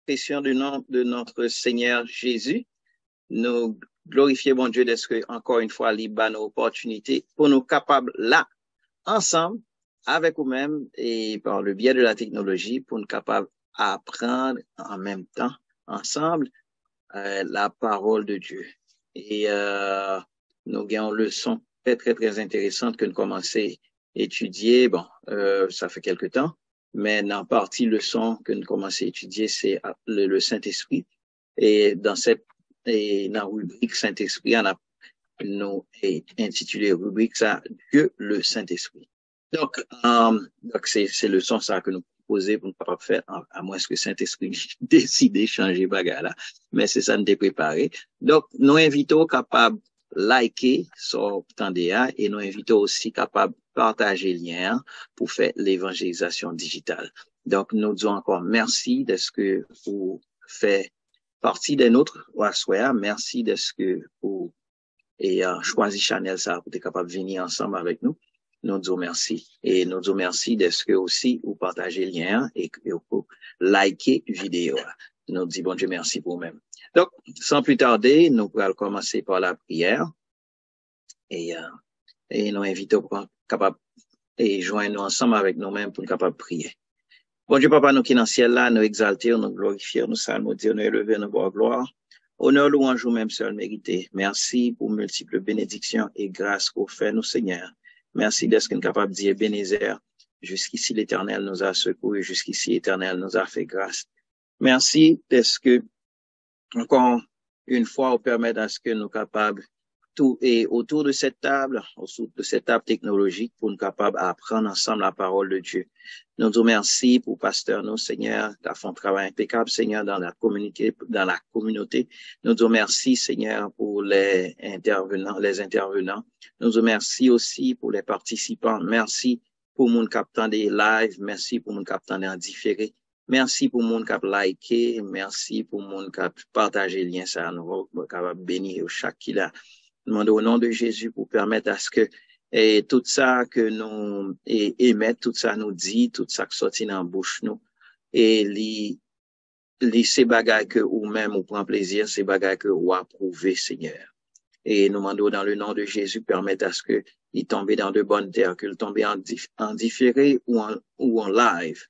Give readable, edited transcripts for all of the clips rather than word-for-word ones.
l'expression du nom de notre Seigneur Jésus. Nous glorifions bon Dieu d'être que, encore une fois, libre nos opportunités pour nous capables là, ensemble, avec vous-même et par le biais de la technologie, pour nous capables d'apprendre en même temps, ensemble, la parole de Dieu. Et nous avons une leçon très, très, très intéressante que nous commençons à étudier. Bon, ça fait quelque temps, mais dans partie leçon que nous commençons à étudier, c'est le Saint-Esprit. Et dans la rubrique Saint-Esprit, on a intitulé rubrique ça, Dieu le Saint-Esprit. Donc c'est leçon ça que nous proposons pour ne pas faire, à moins que Saint-Esprit décide de changer bagarre là. Mais c'est ça, nous t'ai préparé. Donc, nous invitons capables liker sur Tandéa et nous invitons aussi capables partager le lien pour faire l'évangélisation digitale. Donc, nous disons encore merci de ce que vous faites partie de notre Wassoya. Merci de ce que vous choisi Chanel ça pour être capable de venir ensemble avec nous. Nous disons merci. Et nous disons merci de ce que aussi vous partagez le lien et vous liker la vidéo. Nous disons bon Dieu merci pour vous-même. Donc, sans plus tarder, nous allons commencer par la prière. Et nous invitons pour capable et joindre nous ensemble avec nous-mêmes pour être capable de prier. Bon Dieu, Papa, nous qui dans le ciel là, nous exalter, nous glorifier, nous saluer, nous élever, nous voir gloire. Honneur, louange, ou même seul mérité. Merci pour multiples bénédictions et grâces qu'au fait nous, Seigneur. Merci d'être capable de dire Bénézer. Jusqu'ici, l'Éternel nous a secourus. Jusqu'ici, l'Éternel nous a fait grâce. Merci d'être que, encore une fois, on permet à ce que nous capables tout et autour de cette table technologique pour nous capables d'apprendre ensemble la parole de Dieu. Nous vous remercions pour pasteur, nous, Seigneur, qui a fait un travail impeccable, Seigneur, dans la communauté. Nous vous remercions, Seigneur, pour les intervenants. Nous vous remercions aussi pour les participants. Merci pour mon captant des lives. Merci pour mon captant des différés. Merci pour mon cap liké. Merci pour mon cap partager le lien. Ça nous capable bénir chaque qui l'a. Demande au nom de Jésus pour permettre à ce que et tout ça que nous émettons, tout ça nous dit, tout ça qui sortit dans la bouche nous, et ces bagages que ou même ou prend plaisir, ces bagages que ou approuvé, Seigneur. Et nous demandons dans le nom de Jésus, permettre à ce que il tombe dans de bonnes terres, qu'il tombe en différé ou en live,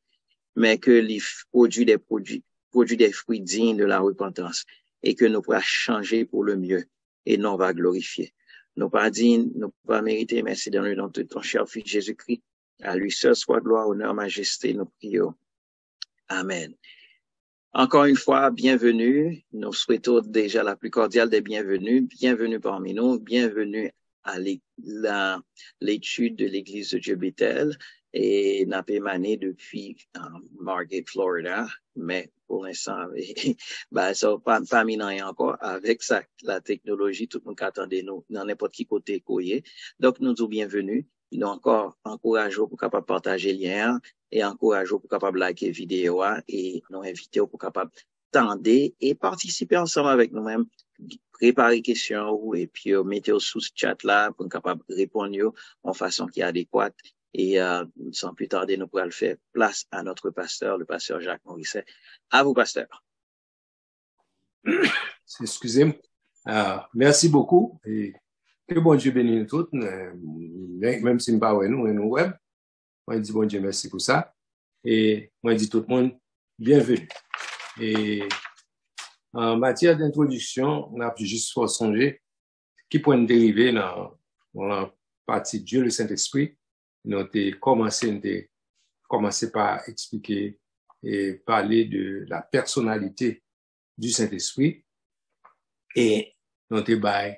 mais que les produit des fruits dignes de la repentance, et que nous pourrons changer pour le mieux. Et non, on va glorifier. Nous pas dignes, nous pas mériter, mais c'est dans le nom de ton cher Fils Jésus-Christ. À lui seul soit gloire, honneur, majesté, nous prions. Amen. Encore une fois, bienvenue. Nous souhaitons déjà la plus cordiale des bienvenues. Bienvenue parmi nous. Bienvenue à l'étude de l'Église de Dieu Bethel. Et n'a pas émané depuis Margate, Florida, mais pour l'instant, bah, ça pas minant encore avec ça, la technologie, tout le monde attendait nous, dans n'importe qui côté courrier. Donc, nous sommes bienvenus. Nous encore encourageons pour capable partager le lien et encourageons pour capable liker vidéo et nous invitons pour capable tendre et participer ensemble avec nous-mêmes, préparer questions et puis mettez sous ce chat là pour capable répondre en façon qui est adéquate. Et sans plus tarder, nous pourrons le faire place à notre pasteur, le pasteur Jacques Morisset. À vous, pasteur. Excusez-moi. Merci beaucoup. Et que bon Dieu bénisse nous toutes, même si nous ne pas nous web. Moi, je dis bon Dieu merci pour ça. Et moi, je dis tout le monde bienvenue. Et en matière d'introduction, on a juste pour songer qui peut nous dériver dans la partie Dieu le Saint-Esprit. Nous avons commencé par expliquer et parler de la personnalité du Saint-Esprit et nous avons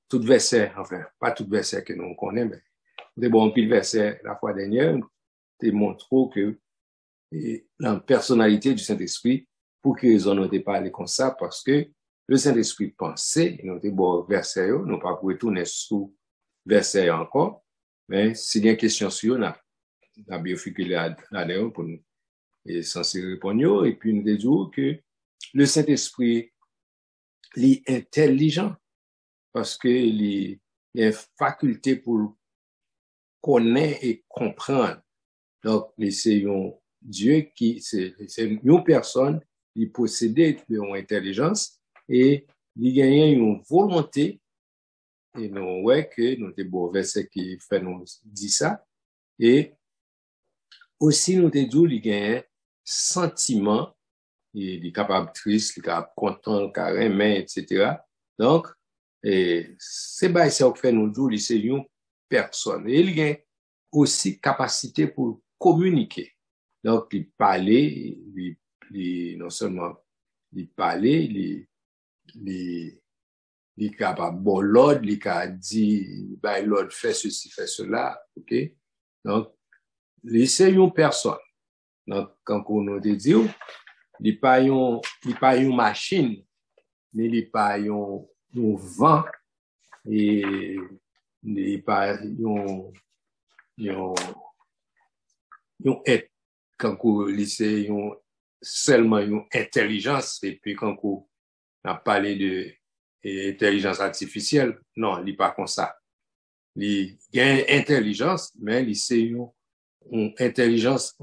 tout verset, enfin, pas tout verset que nous connaissons, mais bon pile verset la fois dernière, nous montrons que la personnalité du Saint-Esprit, pour que raison nous avons parlé comme ça, parce que le Saint-Esprit pensait, nous avons bon verset, nous pas pour retourner sous verset encore. Mais si il y a une question sur nous, la biophysique là-dedans pour nous est censé répondre. Et puis nous disons que le Saint-Esprit est intelligent parce que il y a une faculté pour connaître et comprendre. Donc, c'est un Dieu c'est une personne li possédé une intelligence et li gagne une volonté et nous ouais que nous te beau verset qui fait nous dit ça et aussi nous te dit li gagne sentiment il est capable triste, il est capable content, carrément, etc. Donc, c'est bien ça que fait nous dire, c'est une personne. Et il a aussi capacité pour communiquer. Donc, il parlait, non seulement il parlait, il est capable bon l'ordre, il a dit, ben, l'ordre fait ceci, fait cela, ok? Donc, c'est une personne. Donc, quand on nous dit, il pas une machine, mais il pas un vent et il pas un être quand on c'est seulement une intelligence et puis quand on a parlé de intelligence artificielle, non, il pas comme ça. Il y a une intelligence, mais il c'est une intelligence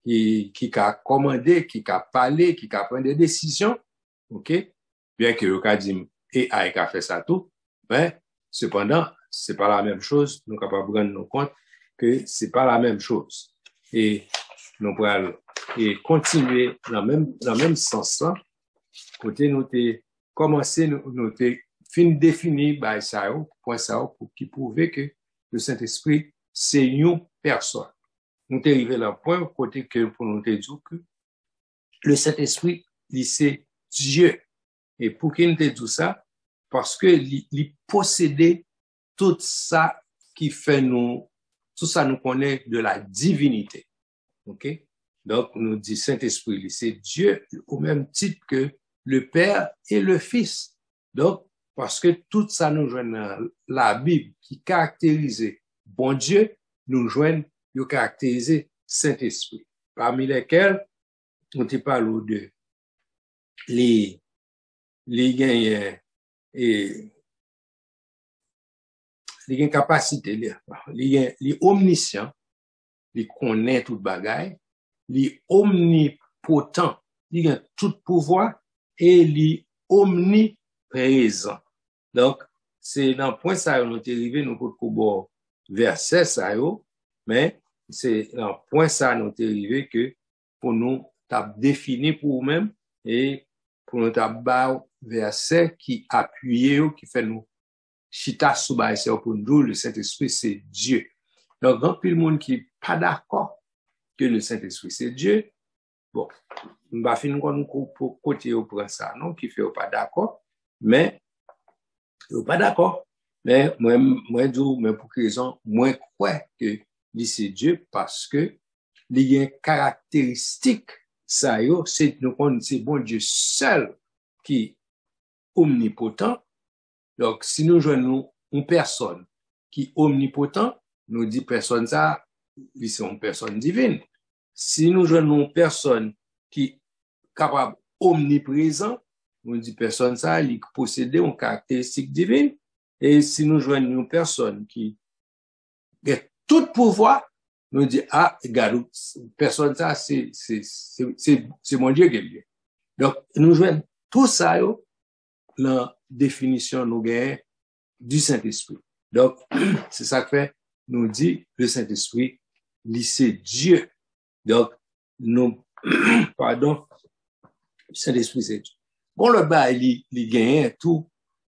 qui a commandé, qui a parlé, qui a pris des décisions, ok? Bien que le cas dit AI a fait ça tout, mais cependant, c'est pas la même chose. Nous sommes capables de rendre compte que c'est pas la même chose. Et nous pourrons continuer dans le même sens là. Côté nous t'ai commencé, nous t'ai fin défini by ça, point ça, pour qui prouver que le Saint-Esprit, c'est une personne. Nous t'es arrivé là point côté que pour nous te dire que le Saint-Esprit, c'est Dieu. Et pour qu'il nous te dit ça, parce que il possédait tout ça qui fait nous, tout ça nous connaît de la divinité. OK? Donc, nous dit Saint-Esprit, c'est Dieu au même titre que le Père et le Fils. Donc, parce que tout ça nous joignent dans la Bible qui caractérise bon Dieu, nous joignent yo caractérisé Saint-Esprit. Parmi lesquels, on te parle de les gains et les gains capacité, les omniscients, les connaît tout bagaille, les omnipotents, les gains tout pouvoir et les omniprésents. Donc, c'est dans le point ça, on est arrivé, nous pour verset ça, mais c'est un point ça nous est arrivé que pour nous t'as défini pour nous-mêmes et pour nous t'as bas verset qui appuie qui fait nous chita sous baïse pour nous le Saint-Esprit c'est Dieu. Donc grand pile monde qui pas d'accord que le Saint-Esprit c'est Dieu. Bon, on va finir pour côté au prend ça non qui fait pas d'accord mais pas d'accord mais moi dis mais pour quelle raison moi crois que c'est Dieu parce que il y a une caractéristique ça c'est bon Dieu seul qui est omnipotent. Donc si nous joignons une personne qui est omnipotent, nous dit personne ça c'est une personne divine. Si nous joignons une personne qui est capable omniprésent, nous dit personne ça il possède une caractéristique divine. Et si nous joignons une personne qui a tout pouvoir, nous dit, ah, regarde, personne ça, c'est mon Dieu qui est Dieu. Donc, nous jouons tout ça, la définition, nous gagnons du Saint-Esprit. Donc, c'est ça que fait, nous dit, le Saint-Esprit, c'est Dieu. Donc, nous, pardon, le Saint-Esprit, c'est Dieu. Bon, le bas, il gagne tout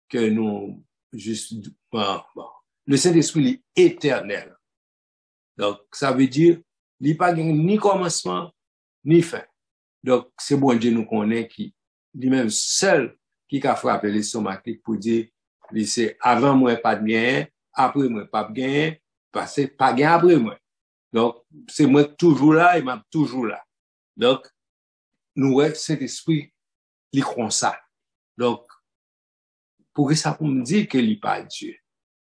que nous, juste, bon. Le Saint-Esprit est éternel. Donc, ça veut dire, il n'y a pas ni commencement, ni fin. Donc, c'est bon Dieu nous connaît qui, lui-même seul, qui a frappé les somatiques pour dire, c'est avant moi pas de gain, après moi pas de gain, parce que pas gain après moi. Donc, c'est moi toujours là et m'a toujours là. Donc, nous, ouais, cet esprit, il croit ça. Donc, pour ça, pour me dire qu'il n'est pas Dieu.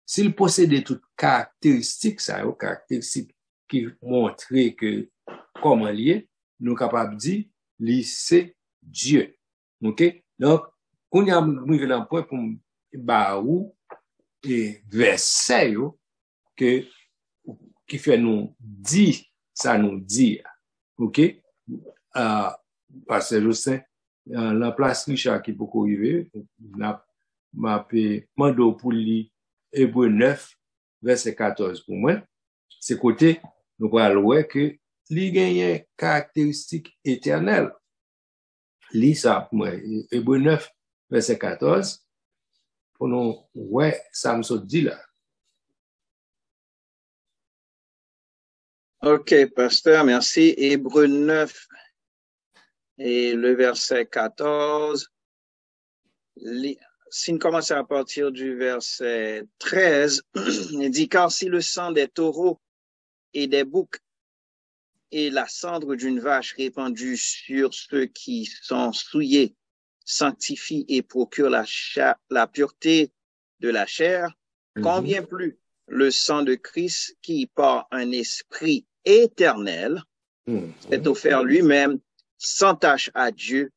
S'il possédait toutes caractéristiques, ça, caractéristiques qui montrent que, comment il est, nous sommes capables de dire, c'est Dieu. OK? Donc, on y a arrivé dans le point pour où et verset qui fait nous dire, ça nous dit. OK? parce que je sais, la place Richard qui peut arriver, m'a demandé pour lui Hébreu 9, verset 14 pour moi. C'est côté, nous allons voir que il gagne une caractéristique éternelle. Lis ça pour moi, Hébreu 9, verset 14, pour nous, ouais, ça me dit là. Ok, pasteur, merci. Hébreu 9 et le verset 14. Si nous commençons à partir du verset 13, il dit, car si le sang des taureaux et des boucs et la cendre d'une vache répandue sur ceux qui sont souillés sanctifie et procure la pureté de la chair, combien plus le sang de Christ qui, par un esprit éternel, s'est offert lui-même sans tache à Dieu,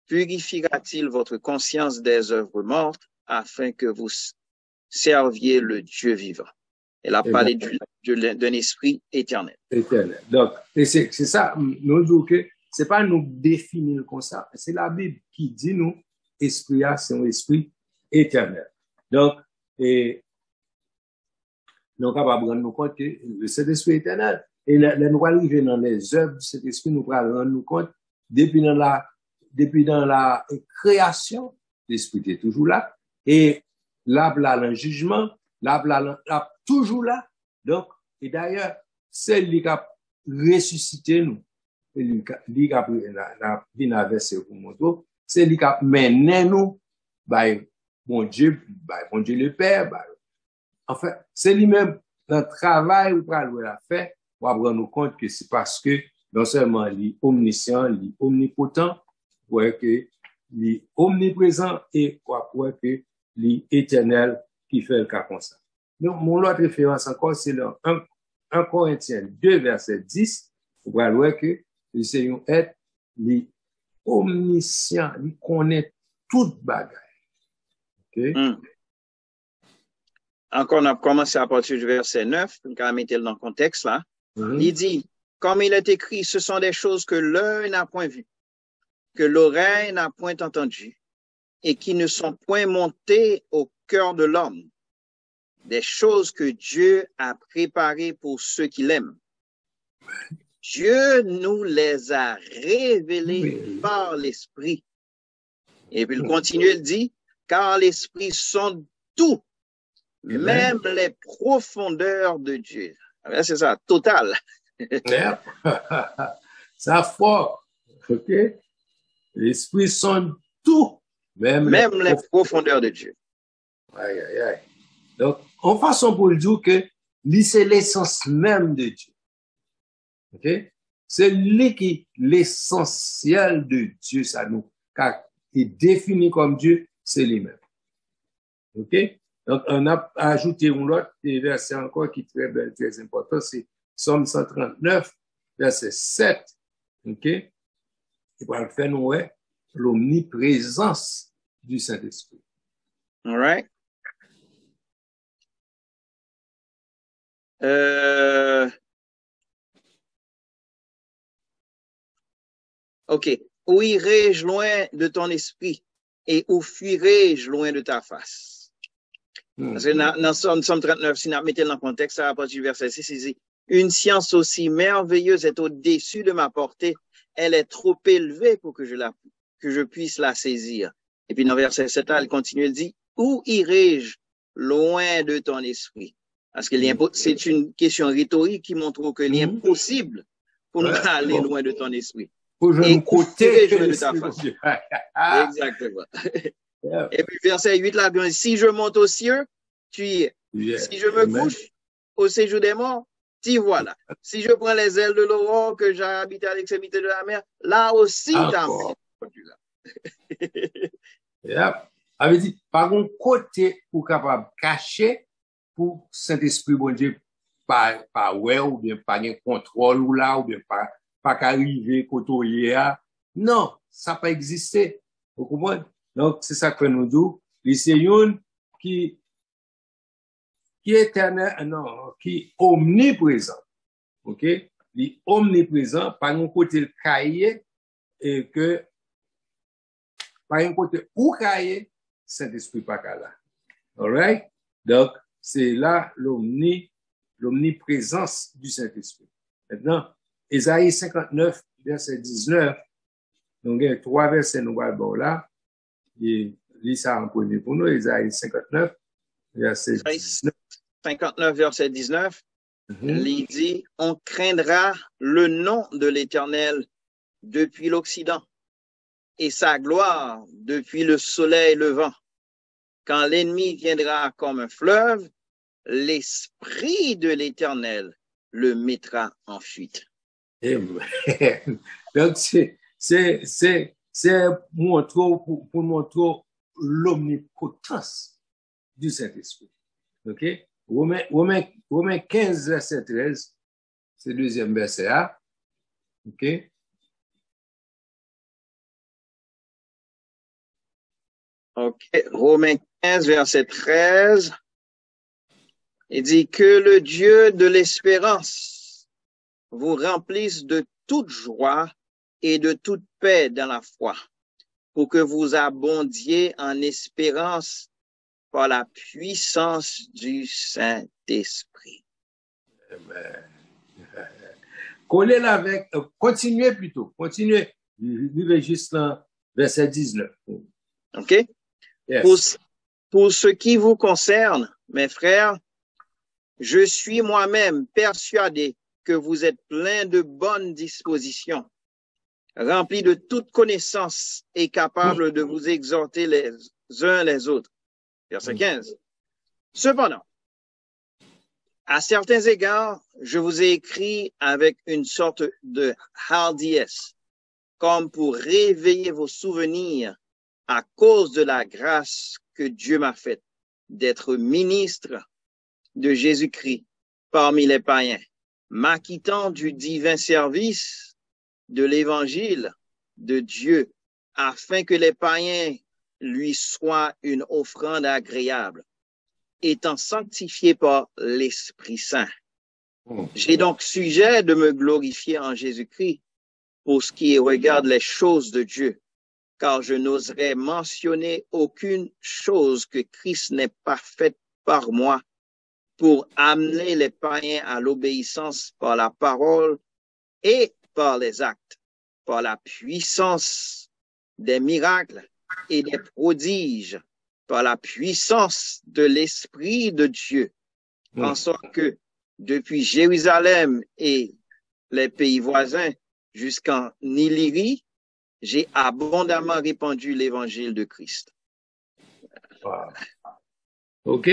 purifiera-t-il votre conscience des œuvres mortes afin que vous serviez le Dieu vivant? Elle a parlé d'un esprit éternel. Éternel. Donc, c'est ça, nous disons que c'est pas nous définir comme ça, c'est la Bible qui dit nous, esprit, c'est un esprit éternel. Donc, nous sommes capables de rendre compte que cet esprit éternel, et nous arriver dans les œuvres de cet esprit, nous allons rendre compte, depuis dans la création, l'esprit est toujours là, et là, le jugement, là, toujours là. Donc, et d'ailleurs, c'est lui qui a ressuscité nous, lui qui a pris la verset pour montrer, c'est lui qui a mené nous, mon Dieu le Père, en fait, c'est lui-même, dans le travail où il a fait, on va rendre compte que c'est parce que, non seulement il est omniscient, il est omnipotent, ouais, que il est omniprésent et ouais, que il est éternel qui fait le cas comme ça. Donc, mon autre référence encore, c'est le 1 Corinthiens 2, verset 10, on va voir que le Seigneur est omniscient, il connaît toute bagaille. Okay? Encore, on a commencé à partir du verset 9, on va mettre dans le contexte là. Il dit, comme il est écrit, ce sont des choses que l'œil n'a point vues, que l'oreille n'a point entendues, et qui ne sont point montées au cœur de l'homme. Des choses que Dieu a préparées pour ceux qui l'aiment. Dieu nous les a révélées par l'Esprit. Et puis il continue, il dit, car l'Esprit sonde tout, même les profondeurs de Dieu. C'est ça, total. Ça fort. OK? L'Esprit sonde tout, même les profondeurs de Dieu. Aïe, aïe, aïe. Donc, en façon pour le dire que c'est l'essence même de Dieu. OK? C'est lui qui l'essentiel de Dieu, ça nous, car il est défini comme Dieu, c'est lui-même. OK? Donc, on a ajouté un autre verset encore qui est très belle, très important, c'est Somme 139, verset 7. OK? Il va le faire nous, l'omniprésence du Saint-Esprit. All right. OK. Où irai-je loin de ton esprit et où fuirai-je loin de ta face? Parce que dans Somme 39, si nous mettons dans le contexte, à partir du verset 6, il dit, une science aussi merveilleuse est au-dessus de ma portée. Elle est trop élevée pour que je puisse la saisir. Et puis dans verset 7, elle continue, elle dit, où irai-je loin de ton esprit? Parce que c'est une question rhétorique qui montre que l'impossible pour nous aller loin de ton esprit. Pour je côté de ta face. Exactement. Et puis verset 8 là, si je monte aux cieux, tu y es. Si je me couche au séjour des morts, t'y voilà. Si je prends les ailes de l'aurore que j'ai habité à l'extrémité de la mer, là aussi t'as avait dit, par un côté pour capable cacher pour Saint-Esprit, bon Dieu, pas ouais, ou bien pas un contrôle ou là, ou bien pas qu'arriver, côtoyer, non, ça n'a pas existé. Vous comprenez? Donc, c'est ça que nous disons. C'est une qui est éternel, non, qui est omniprésent. OK? Il est omniprésent, par un côté le cahier, et que, par un côté, où cahier, Saint-Esprit pas là. All right? Donc, c'est là l'omniprésence du Saint-Esprit. Maintenant, Ésaïe 59, verset 19, donc, il y a 3 versets nous voyons là, et lis ça en premier pour nous, Ésaïe 59, verset 19. 59, verset 19, il dit, on craindra le nom de l'Éternel depuis l'Occident et sa gloire depuis le soleil levant. Quand l'ennemi viendra comme un fleuve, l'Esprit de l'Éternel le mettra en fuite. Amen. Donc, c'est pour montrer l'omnipotence du Saint-Esprit. OK? Romains 15, verset 13, c'est le deuxième verset A. OK? OK. Romains 15, verset 13. Il dit que le Dieu de l'espérance vous remplisse de toute joie et de toute paix dans la foi, pour que vous abondiez en espérance par la puissance du Saint-Esprit. Collez là avec, continuez plutôt, continuez, vivez juste là, verset 19. OK? Yes. Pour ce qui vous concerne, mes frères, je suis moi-même persuadé que vous êtes pleins de bonnes dispositions, remplis de toute connaissance et capables de vous exhorter les uns les autres. Verset 15. Cependant, à certains égards, je vous ai écrit avec une sorte de hardiesse, comme pour réveiller vos souvenirs à cause de la grâce que Dieu m'a faite d'être ministre de Jésus-Christ parmi les païens, m'acquittant du divin service de l'évangile de Dieu, afin que les païens lui soient une offrande agréable, étant sanctifiés par l'Esprit Saint. J'ai donc sujet de me glorifier en Jésus-Christ pour ce qui regarde les choses de Dieu, car je n'oserais mentionner aucune chose que Christ n'ait pas faite par moi pour amener les païens à l'obéissance par la parole et par les actes, par la puissance des miracles et des prodiges, par la puissance de l'Esprit de Dieu, en sorte que depuis Jérusalem et les pays voisins jusqu'en Illyrie, j'ai abondamment répandu l'évangile de Christ. Wow. OK?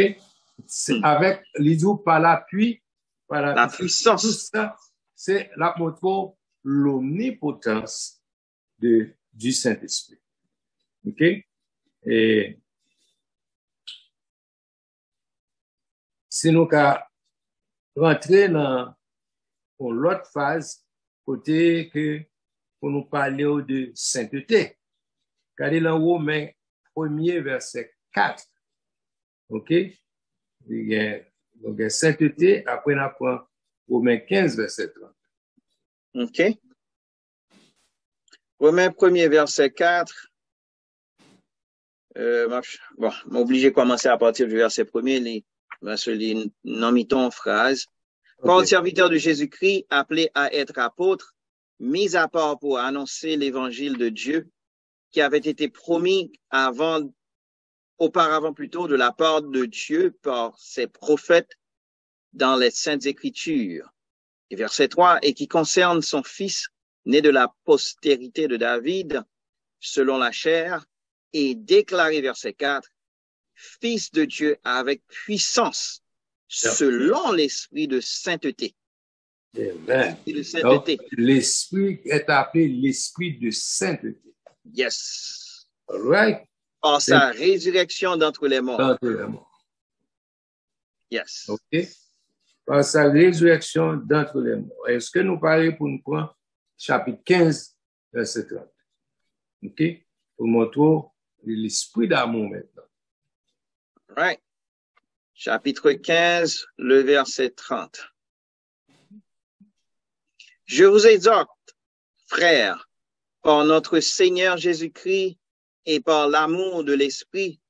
C'est avec l'idou par l'appui, par la puissance. Tout ça, c'est la montre l'omnipotence du Saint-Esprit. OK? Et si nous rentrer dans l'autre phase, côté que pour nous parler de sainteté. Car il est en Romains 1er verset 4. OK? Il y a donc sainteté, après on apprend Romains 15 verset 30. OK. Romains 1er verset 4. Bon, m'obligé de commencer à partir du verset 1er, les nomitons phrase. Paul, serviteur de Jésus-Christ, appelé à être apôtre, mis à part pour annoncer l'évangile de Dieu, qui avait été promis auparavant plutôt de la part de Dieu par ses prophètes dans les Saintes Écritures. Et verset 3, et qui concerne son fils, né de la postérité de David, selon la chair, et déclaré, verset 4, fils de Dieu avec puissance, selon l'esprit de sainteté. Amen. De sainteté. Donc, l'esprit est appelé l'esprit de sainteté. Yes. All right. Par sa résurrection d'entre les morts. D'entre les morts. Yes. OK. Par sa résurrection d'entre les morts. Est-ce que nous parlons pour nous prendre chapitre 15, verset 30? OK. Pour montrer l'esprit d'amour maintenant. Right. Chapitre 15, le verset 30. Je vous exhorte, frères, par notre Seigneur Jésus-Christ et par l'amour de l'Esprit,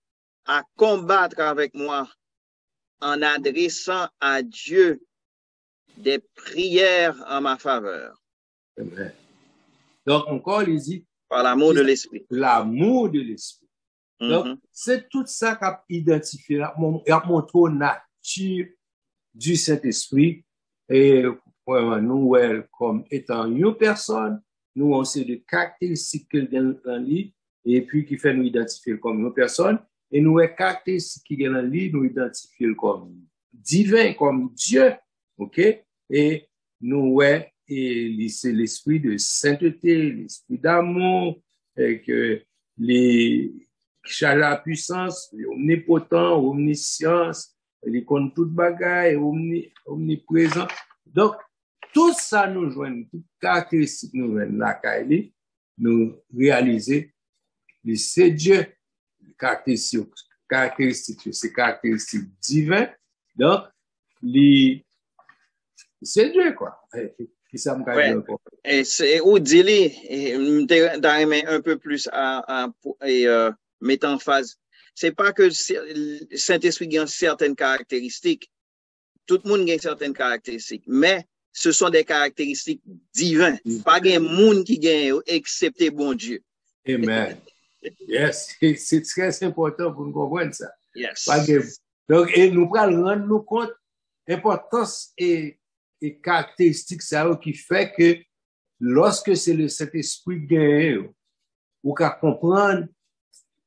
à combattre avec moi en adressant à Dieu des prières en ma faveur. Amen. Donc, encore, il dit, par l'amour de l'Esprit. L'amour de l'Esprit. Donc, c'est tout ça qu'a identifié, qu'a montré la nature du Saint-Esprit. Et nous, comme étant une personne, nous, on sait des caractéristiques dans lui, et puis qui fait nous identifier comme une personne. Et nous, les caractéristiques qui sont dans lui, nous identifier comme divin, comme Dieu. OK? Et nous, et c'est l'esprit de sainteté, l'esprit d'amour, et que qui a la puissance, omnipotent, omniscience, il connaît toute bagaille, omniprésent. Donc, tout ça nous joignent, toutes caractéristiques nous joignent là, nous réaliser, c'est Dieu, caractéristiques, c'est caractéristiques divines. Donc, c'est Dieu, quoi. Qui ça me ouais. Et c'est où dis-le, d'arriver un peu plus à mettre en phase. C'est pas que le Saint-Esprit a certaines caractéristiques. Tout le monde a certaines caractéristiques, mais ce sont des caractéristiques divines. Pas de monde qui gagne excepté bon Dieu. Amen. Yes, c'est très important pour nous comprendre ça. Yes. Donc, et nous allons rendre nous compte l'importance et caractéristiques ça qui fait que lorsque c'est le Saint-Esprit gagne, ou qu'à comprendre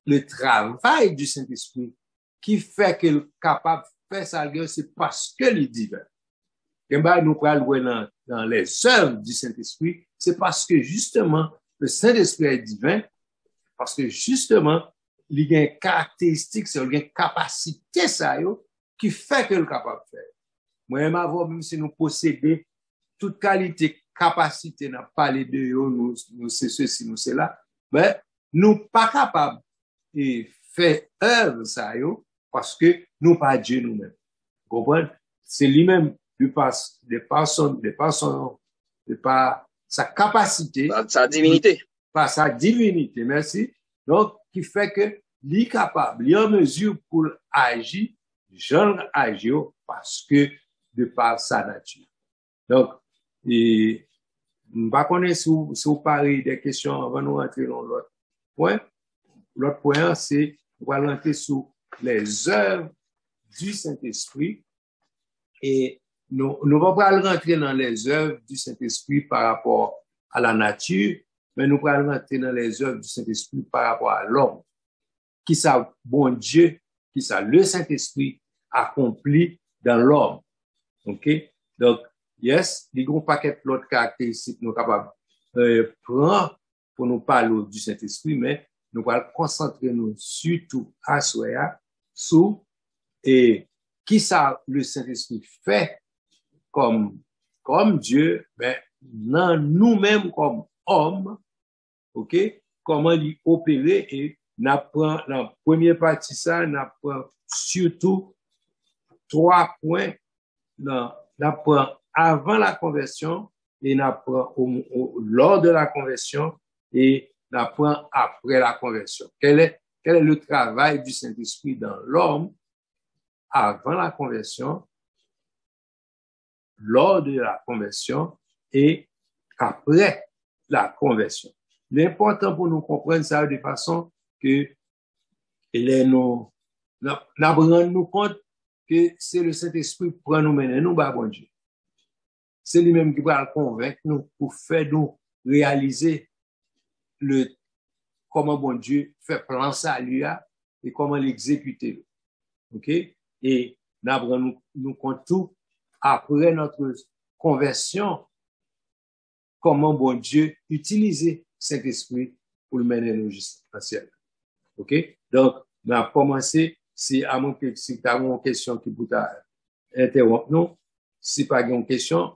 le travail du Saint-Esprit qui fait qu'il est capable de faire ça, c'est parce que il est divin. Et bien, nous allons dans les œuvres du Saint-Esprit, c'est parce que justement, le Saint-Esprit est divin, parce que justement, il y a une caractéristique, il y a une capacité ça, qui fait qu'il est capable de faire. Moi, même si nous possédons toute qualité, capacité, n'a parlé de nous c'est ceci, nous c'est là, ben, nous pas capables de faire œuvre ça, parce que nous pas Dieu nous-mêmes. Vous comprenez? C'est lui-même, de par sa capacité. Sa divinité. Par sa divinité, merci. Donc, qui fait que, il est capable, il est en mesure pour agir, genre agir, parce que, de par sa nature. Donc, je ne connais pas si vous parlez des questions avant de rentrer dans l'autre point. L'autre point, c'est, on va rentrer sur les œuvres du Saint-Esprit et nous ne allons pas rentrer dans les œuvres du Saint-Esprit par rapport à la nature, mais nous allons rentrer dans les œuvres du Saint-Esprit par rapport à l'homme. Qui ça, bon Dieu, qui ça, le Saint-Esprit accompli dans l'homme. OK? Donc, yes, il y a un paquet d'autres caractéristiques nous capables prendre pour nous parler du Saint-Esprit, mais nous allons concentrer nous surtout à soi, sur et qui ça le Saint-Esprit fait comme Dieu, mais dans nous-mêmes comme hommes, OK? Comment il opérer et n'apprend dans la première partie ça, n'apprend surtout 3 points. N'apprend avant la conversion et n'apprend lors de la conversion et n'apprend après la conversion. Quel est le travail du Saint-Esprit dans l'homme avant la conversion, lors de la conversion et après la conversion. L'important pour nous comprendre ça de façon que nous rendons compte que c'est le Saint-Esprit qui prend nous mener, nous, bah, bon Dieu. C'est lui-même qui va le convaincre nous pour faire nous réaliser comment bon Dieu fait plan salut et comment l'exécuter. OK? Et nous compte tout après notre conversion, comment bon Dieu utiliser Saint-Esprit pour le mener nous jusqu'au ciel. OK? Donc, on a commencé. Si tu as une question qui peut interrompre, non. Si pas une question,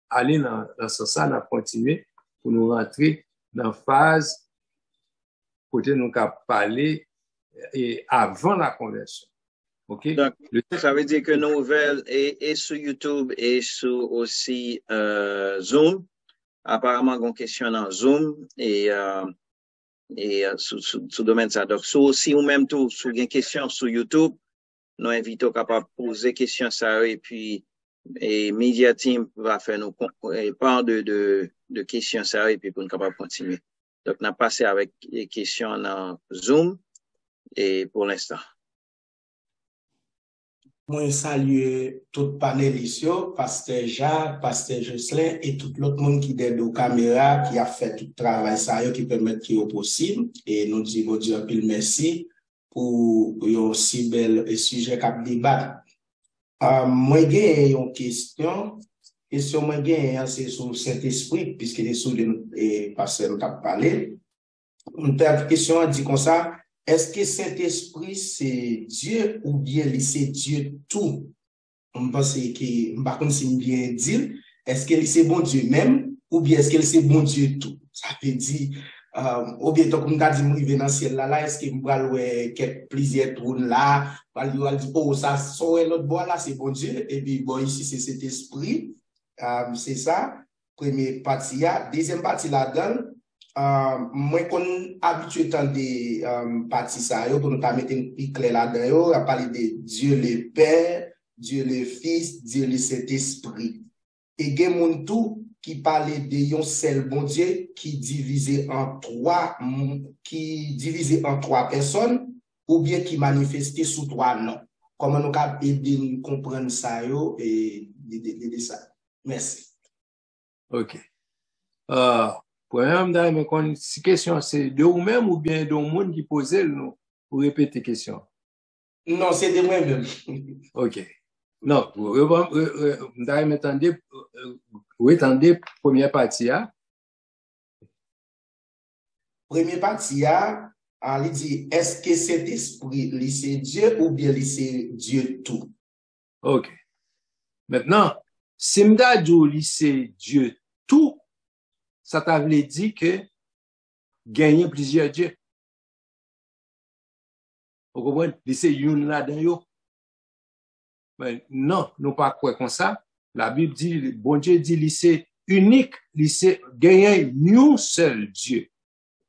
aller dans ce sens, on a continué pour nous rentrer dans la phase côté nous parler et avant la conversion. OK? Donc, ça veut dire que nos nouvelles est sur YouTube et sur aussi Zoom. apparemment, une question dans Zoom et sous domaine ça. Donc, si ou même tout, sous une question sur YouTube, nous invitons capable de poser question ça et puis, et Media Team va faire nous part de questions ça et puis pour nous capable continuer. Donc, on a passé avec les questions dans Zoom et pour l'instant. Moi, salue tout panélistes, Pasteur Jacques, Pasteur Jocelyn et tout l'autre monde qui est aux caméras, qui a fait tout le travail ça, qui permet qu'il soit possible. Et nous disons, Dieu, un pile merci pour un si bel sujet qu'a débat. Moi, j'ai une question. Question, moi, c'est sur le Saint-Esprit, puisque les sous de Pasteur nous a parlé. Une question dit comme ça. Est-ce que Saint-Esprit, c'est Dieu ou bien c'est Dieu tout? On pense que, par contre, si bien dire, est-ce que c'est bon Dieu même ou bien est-ce que c'est bon Dieu tout? Ça veut dire, ou bien, comme on a dit, moi, dans le ciel là, est-ce que je vais quelques plusieurs trônes là, on dit, oh, ça, l'autre bois là, c'est bon Dieu, et puis, bon, ici, c'est cet esprit, c'est ça, première partie là. Deuxième partie là-dedans, moi, qu'on habitué dans des parties ça, pour nous mettre une pique claire là-dedans, on a parlé de Dieu le Père, Dieu le Fils, Dieu le Saint-Esprit. Et il y a mon tout qui parlait de un seul bon Dieu qui divisé en trois personnes ou bien qui manifestait sous trois noms. Comment nous pouvons aider nous comprendre ça et de ça. Merci. OK. Premièrement, mais si question c'est de vous-même ou bien de monde qui posait nous pour répéter question. Non, c'est de moi-même. OK. Non, vous attendez première partie là. Première partie là, il dit est-ce que cet esprit c'est Dieu ou bien c'est Dieu tout? OK. Maintenant, si m'da dit c'est Dieu tout, ça t'a voulu dire que gagner plusieurs dieux. Vous comprenez? C'est une là-dedans yo. Mais non, nous pas quoi comme ça. La Bible dit, bon Dieu dit, c'est unique, c'est gagner un seul Dieu.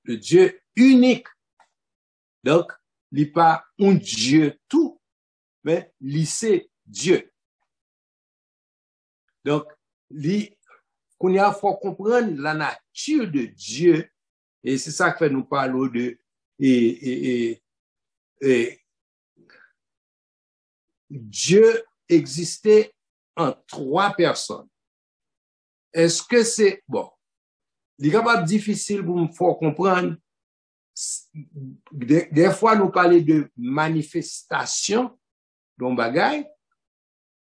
Le Dieu unique. Donc, il n'est pas un Dieu tout, mais c'est Dieu. Donc, qu'on a faut comprendre la nature de Dieu, et c'est ça que fait nous parler de Dieu existait en trois personnes. Est-ce que c'est bon? Il est capable difficile pour me faire comprendre. Des fois, nous parlons de manifestation d'un bagage,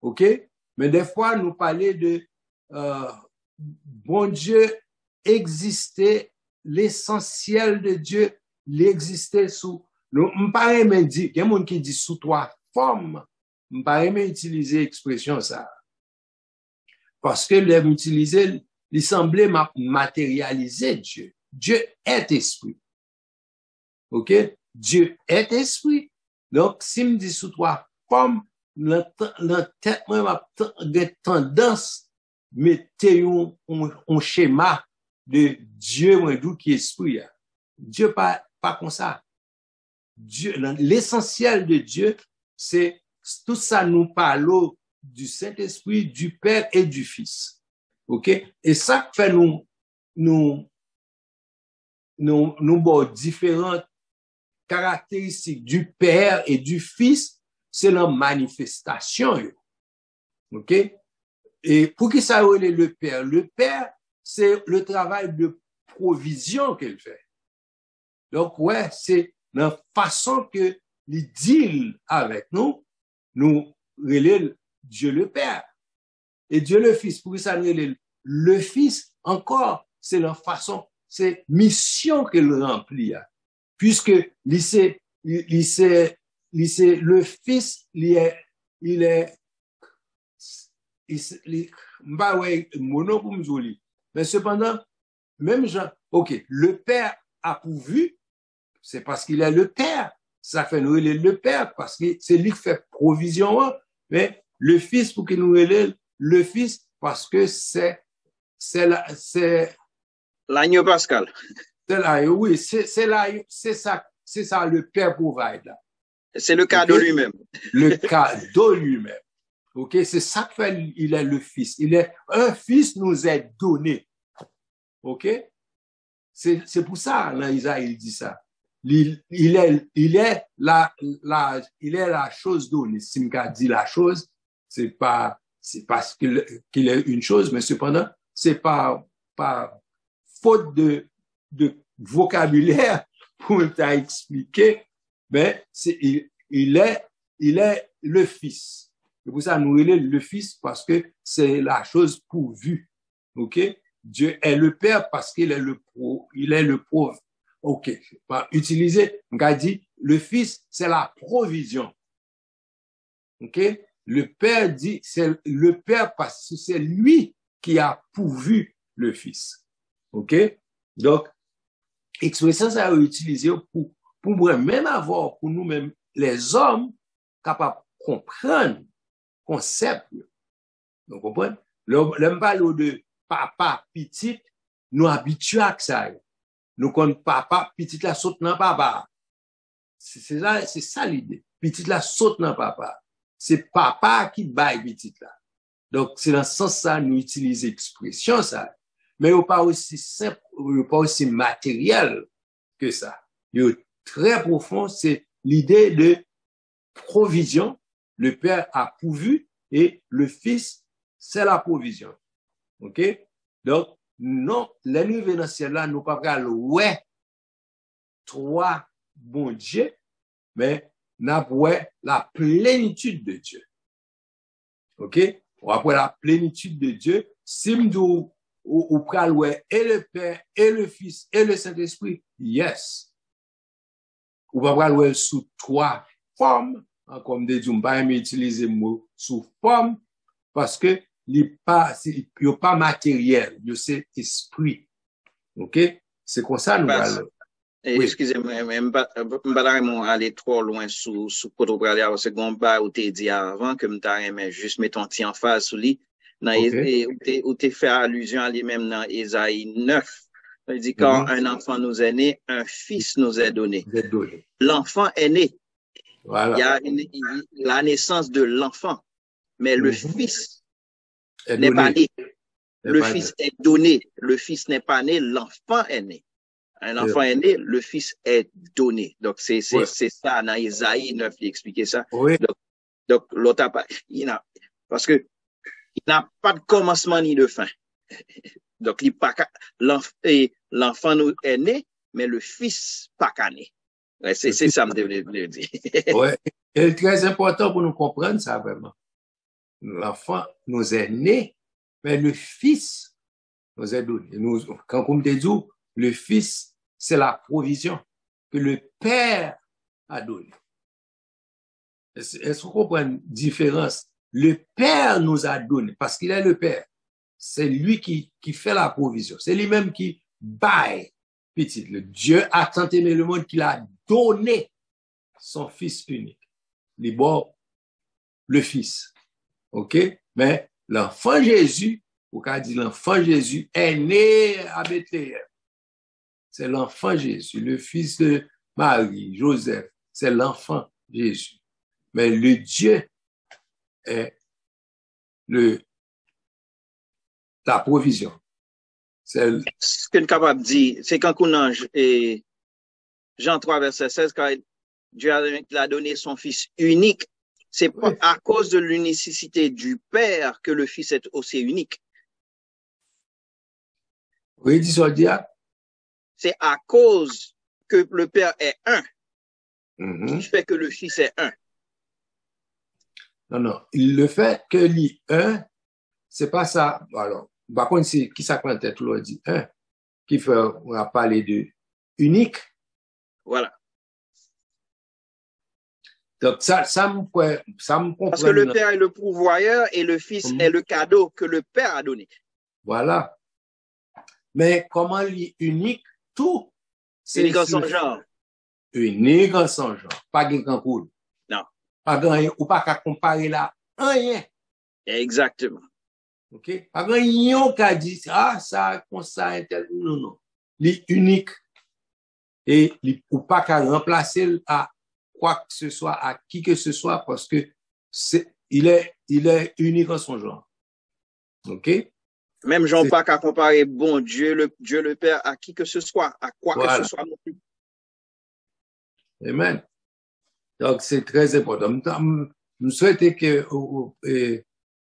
ok? Mais des fois, nous parlons de bon Dieu existait, l'essentiel de Dieu, l'existait sous. Nous, m'pare me dit, il y a monde qui dit sous trois formes. M'pare me utiliser l'expression ça. Parce que l'aime utiliser, il semblait matérialiser Dieu. Dieu est esprit. OK? Dieu est esprit. Donc, si me dit sous trois formes, la tête, moi, ma tendance, mettez un schéma de Dieu, moi, d'où qui est esprit. Dieu pas comme ça. Dieu, l'essentiel de Dieu, c'est tout ça nous parle du Saint-Esprit, du Père et du Fils. OK? Et ça fait nous différentes caractéristiques du Père et du Fils, c'est la manifestation. OK? Et pour qui ça relève le Père? Le Père, c'est le travail de provision qu'il fait. Donc, ouais, c'est la façon que il deal avec nous relève Dieu le Père. Et Dieu le Fils, pour qui ça relève le Fils, encore, c'est la façon, c'est mission qu'il remplit. Puisque le Fils, mais cependant, même Jean, ok, le Père a pourvu, c'est parce qu'il est le Père. Ça fait nous relève le Père, parce que c'est lui qui fait provision, mais le Fils, pour qu'il nous relève le Fils, parce que c'est c'est l'agneau pascal. Oui, c'est ça le Père provide là. C'est le cadeau lui-même. Le cadeau lui-même. OK, c'est ça que fait, il est le Fils. Un Fils nous est donné. OK? C'est pour ça, là, Isaïe, il dit ça. Il est la chose donnée. Simka dit la chose, c'est parce qu'il est une chose, mais cependant, c'est pas faute de vocabulaire pour t'expliquer, mais il est le Fils. C'est pour ça, nous, il est le Fils parce que c'est la chose pourvue. OK? Dieu est le Père parce qu'il est le pro. OK. Utiliser, on a dit, le Fils, c'est la provision. OK? Le Père dit, c'est le Père parce que c'est lui qui a pourvu le Fils. OK? Donc, expression ça a utilisé pour même avoir, pour nous-mêmes, les hommes, capables de comprendre le concept. Vous comprenez? L'homme parle de papa, petit, nous habitués à ça. Nous connaissons papa, petit la saute dans papa. C'est ça l'idée. Petit la saute dans papa. C'est papa qui baille petit là. Donc, c'est dans ce sens ça, nous utilisons l'expression ça. Mais il n'est pas aussi simple, il n'est pas aussi matériel que ça. Il est très profond, c'est l'idée de provision. Le Père a pourvu et le Fils, c'est la provision. OK? Donc, non, l'arrivée dans le ciel là, nous pas parlons, ouais, trois bons dieux, mais nous ouais la plénitude de Dieu. OK? Après la plénitude de Dieu, si nous ou pral ouais et le Père et le Fils et le Saint-Esprit, yes. Ou pas pral ouais sous trois formes, comme des dieux, pas aimer utiliser le mot sous forme parce que il pas matériel, c'est esprit. OK? C'est comme ça nous allons. Oui. Excusez-moi, je ne vais pas aller trop loin sous côté parce que Gomba ou t'es dit avant que je juste mettre un petit emphase sur lui. Ou t'es fait allusion à lui-même dans Ésaïe 9. Il dit quand un enfant nous est né, un fils nous est donné. L'enfant est né. Voilà. Il y a la naissance de l'enfant, mais le fils n'est pas né. Le fils est donné. Le fils n'est pas né, l'enfant est né. Un enfant est né, le fils est donné. Donc, c'est ça, dans Isaïe 9, il expliquait ça. Oui. Donc l'autre parce que il n'a pas de commencement ni de fin. Donc, l'enfant nous est né, mais le fils pas qu'à né. C'est ça, je devais dire. Oui. Et c'est très important pour nous comprendre ça, vraiment. L'enfant nous est né, mais le fils nous est donné. Quand on dit, le fils, c'est la provision que le Père a donnée. Est-ce qu'on comprend une différence? Le Père nous a donné, parce qu'il est le Père. C'est lui qui fait la provision. C'est lui-même qui baille. Petit, le Dieu a tant aimé le monde qu'il a donné son Fils unique. Le Fils. OK? Mais l'enfant Jésus, ou qu'a dit l'enfant Jésus est né à Bethléem. C'est l'enfant Jésus, le fils de Marie, Joseph. C'est l'enfant Jésus. Mais le Dieu est la provision. Ce que nous capable de dire, c'est quand on a Jean 3, verset 16, quand Dieu a donné son Fils unique, c'est pas à cause de l'unicité du Père que le Fils est aussi unique. Oui, dis ça, dia. C'est à cause que le Père est un qui fait que le Fils est un. Non. Le fait que l'I un, c'est pas ça. Alors, par contre, c'est qui ça prend tête, tout le dit un, qui fait, on va parler de unique. Voilà. Donc, ça me comprend. Parce que le Père est le pourvoyeur et le Fils est le cadeau que le Père a donné. Voilà. Mais comment l'I unique, tout, c'est unique en son genre. Unique en son genre. Pas grand cool. Non. Pas grand, ou pas qu'à comparer là, rien. Exactement. OK? Pas grand yon qui a dit, ah, ça, comme ça, intel. Non, non. Il est unique. Et il ne peut pas remplacer à quoi que ce soit, à qui que ce soit, parce que il est unique en son genre. OK? Même Jean pas qu'à comparer bon Dieu le Père à qui que ce soit, à quoi que ce soit non plus. Amen. Donc, c'est très important. Je souhaite que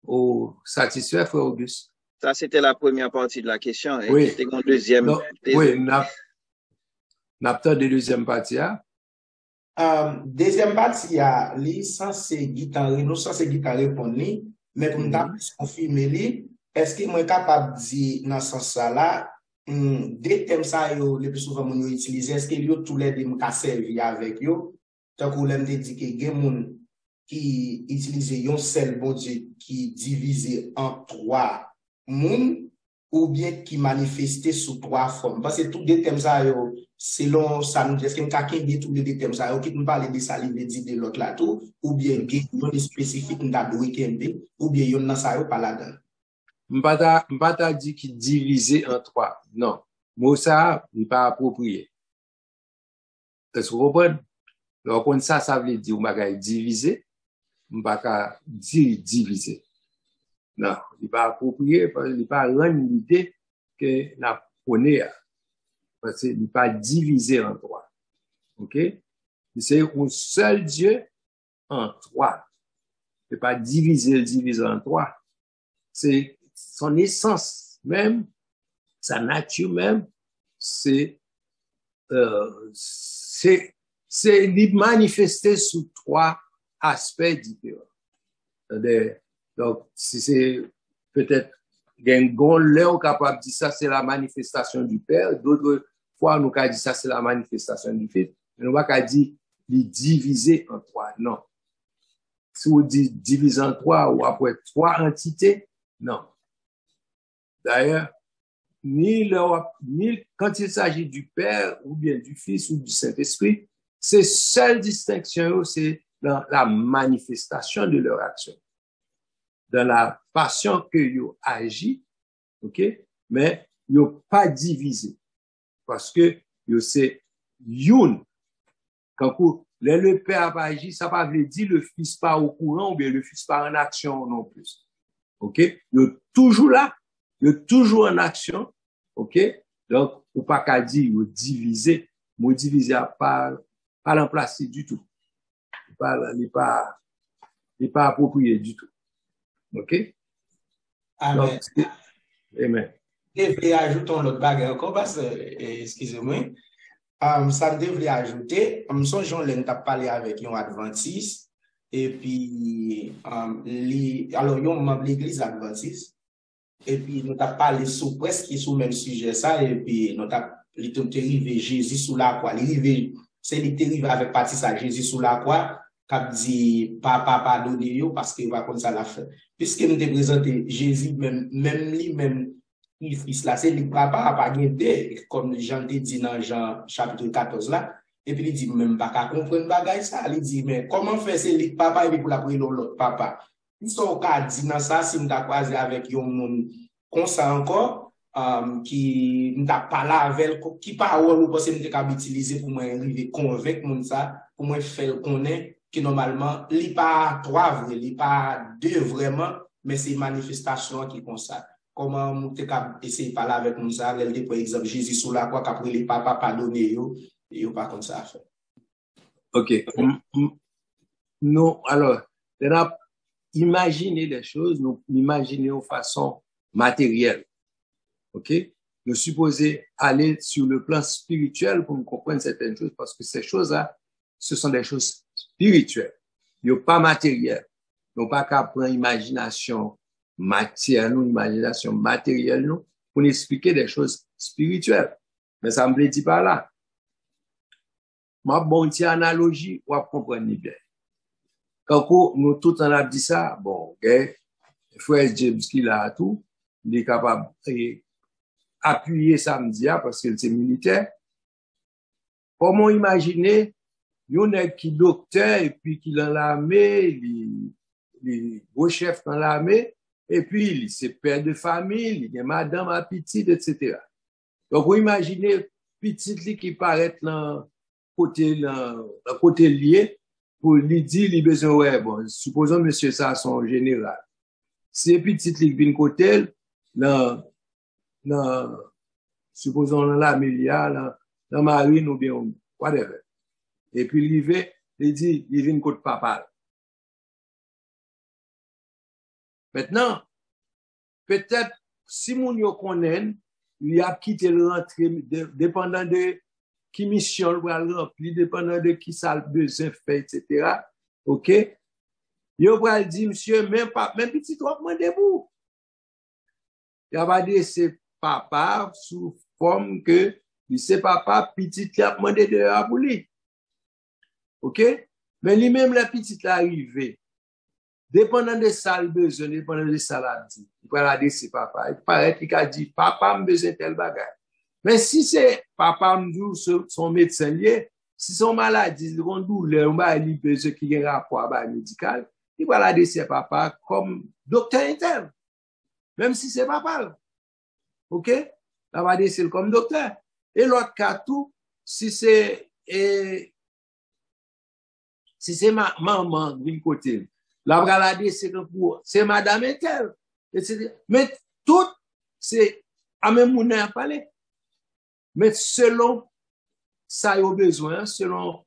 vous satisfait, Frère Auguste. Ça, c'était la première partie de la question. Et oui. c'était mon deuxième. Non, oui, n'abtend de deuxième partie. Deuxième partie, li censé guitare, nous censé guitare répondre, mais pour nous confirmer li, est-ce que moi capable de dire dans ce sens-là, des thèmes ça yo le plus souvent mon utiliser, est-ce que yo tous les deux m'ka servi avec yo, tant que l'aime dit que gen moun qui utilise un seul bon Dieu qui divisé en trois moun ou bien qui manifesté sous trois formes, parce que tous des thèmes ça yo selon ça nous est-ce que quelqu'un dit tous les thèmes ça qui nous parler de ça il veut dire de l'autre là tout ou bien yon spécifique nous doit kembe ou bien yon nan ça yo pas là-dedans. M'pata dit qu'il divisé en trois. Non. Mot ça, n'est pas approprié. Est-ce que vous comprenez? Donc, ça veut dire, m'pata divisé, m'pata dire divisé. Non. Il n'est pas approprié, parce qu'il n'est pas rendre l'idée que n'a prenez, parce qu'il n'est pas divisé en trois. OK? C'est un seul Dieu en trois. Il n'est pas divisé en trois. C'est son essence même, sa nature même, c'est manifesté sous trois aspects différents. Donc, si c'est peut-être Gengon, là, capable de dire ça, c'est la manifestation du Père. D'autres fois, nous avons dit ça, c'est la manifestation du Fils. Mais nous n'avons pas dit diviser en trois. Non. Si vous dites diviser en trois ou après trois entités, non. D'ailleurs, ni quand il s'agit du Père ou bien du Fils ou du Saint-Esprit, ces seules distinctions, c'est dans la manifestation de leur action. Dans la façon que ils agissent, OK? Mais ils n'ont pas divisé. Parce que c'est une. Quand le Père a agi, ça ne veut pas dire le Fils pas au courant ou bien le Fils pas en action non plus. OK? Il est toujours là. Il est toujours en action, OK? Donc, ou pas qu'à dire, il divisé, moi divisé à pas remplacé du tout. Il pas approprié du tout. OK? Amen. Donc, amen. Je vais ajouter l'autre bague encore parce que, excusez-moi, ça devrait ajouter, songeons l'on t'a parlé avec un adventiste, et puis, alors, yon membre de l'église adventiste, et puis nous avons parlé sous presque sur le même sujet ça et puis nous avons arrivé Jésus sous la croix c'est arrivé avec partie ça Jésus sous la croix qui dit papa pardonnez yo parce que va comme ça l'a fait puisque nous te présenté Jésus même il fils là c'est le papa pas gagné comme Jean te dit dans Jean chapitre 14 là et puis il dit même pas comprendre bagaille ça il dit mais comment faire c'est le papa et puis pour la prier l'autre papa. So ka dit dans ça si m'ta croisé avec yon moun comme ça encore qui m'ta parlé avec qui parole ou parce m'ta capable utiliser pour moi arriver convaincre moun ça pour moi faire connaître que normalement li pas trois vrai li pas deux vraiment mais c'est manifestation qui comme ça comment m'ta capable essayer parler avec moun ça elle par exemple Jésus sur la croix qu'après les papa pardonner yo pas comme ça fait. OK. Non alors imaginer les choses, nous imaginer de façon matérielle. OK? Nous supposons aller sur le plan spirituel pour nous comprendre certaines choses parce que ces choses-là, ce sont des choses spirituelles. Ils ne sont pas matérielles. Ils n'ont pas qu'à prendre imagination matière, imagination matérielle, nous, pour nous expliquer des choses spirituelles. Mais ça me le dit pas là. Ma bonne analogie, on va comprendre bien. Quand nous tout en a dit ça, bon, okay, frère James qui l'a tout, il est capable d'appuyer ça me dit parce qu'il est militaire. Comment imaginer, yon est qui docteur et puis qui dans l'armée, les gros chefs dans l'armée, et puis, c'est père de famille, il y a madame à petite, etc. Donc, vous imaginez, petite qui paraît dans côté lié, pour lui dire, il besoin, ouais, bon, supposons monsieur ça, son général. Si petite qui vient côté, supposons dans la milliard, dans marine ou bien, whatever. Et puis, il dit, il vient côté papa. Maintenant, peut-être, si moun yo konnen, il a quitté le rentrée, dépendant de qui mission le va remplir, dépendant de qui ça le besoin fait, etc. OK? Yo va dire, monsieur, même petit trop debout. Il va dire, c'est papa, sous forme que, c'est papa, petit, il a demandé de la pour lui. OK? Mais lui-même, la petite l'arrivée. Dépendant de ça, le besoin, dépendant de ça, la dit. Il va la dire, c'est papa. Il paraît qu'il a dit, papa, me besoin tel bagage. Mais si c'est papa, me dit, son médecin lié, si son maladie, il a douleur, il a besoin qu'il y ait un rapport médical, il va la dire, c'est papa, comme docteur interne. Même si c'est papa. OK? Il va dire, c'est comme docteur. Et l'autre cas, tout, si c'est maman, d'une côté, la braladé, c'est madame et tel. Mais tout, c'est à même moun à parler. Mais selon ça y a besoin, selon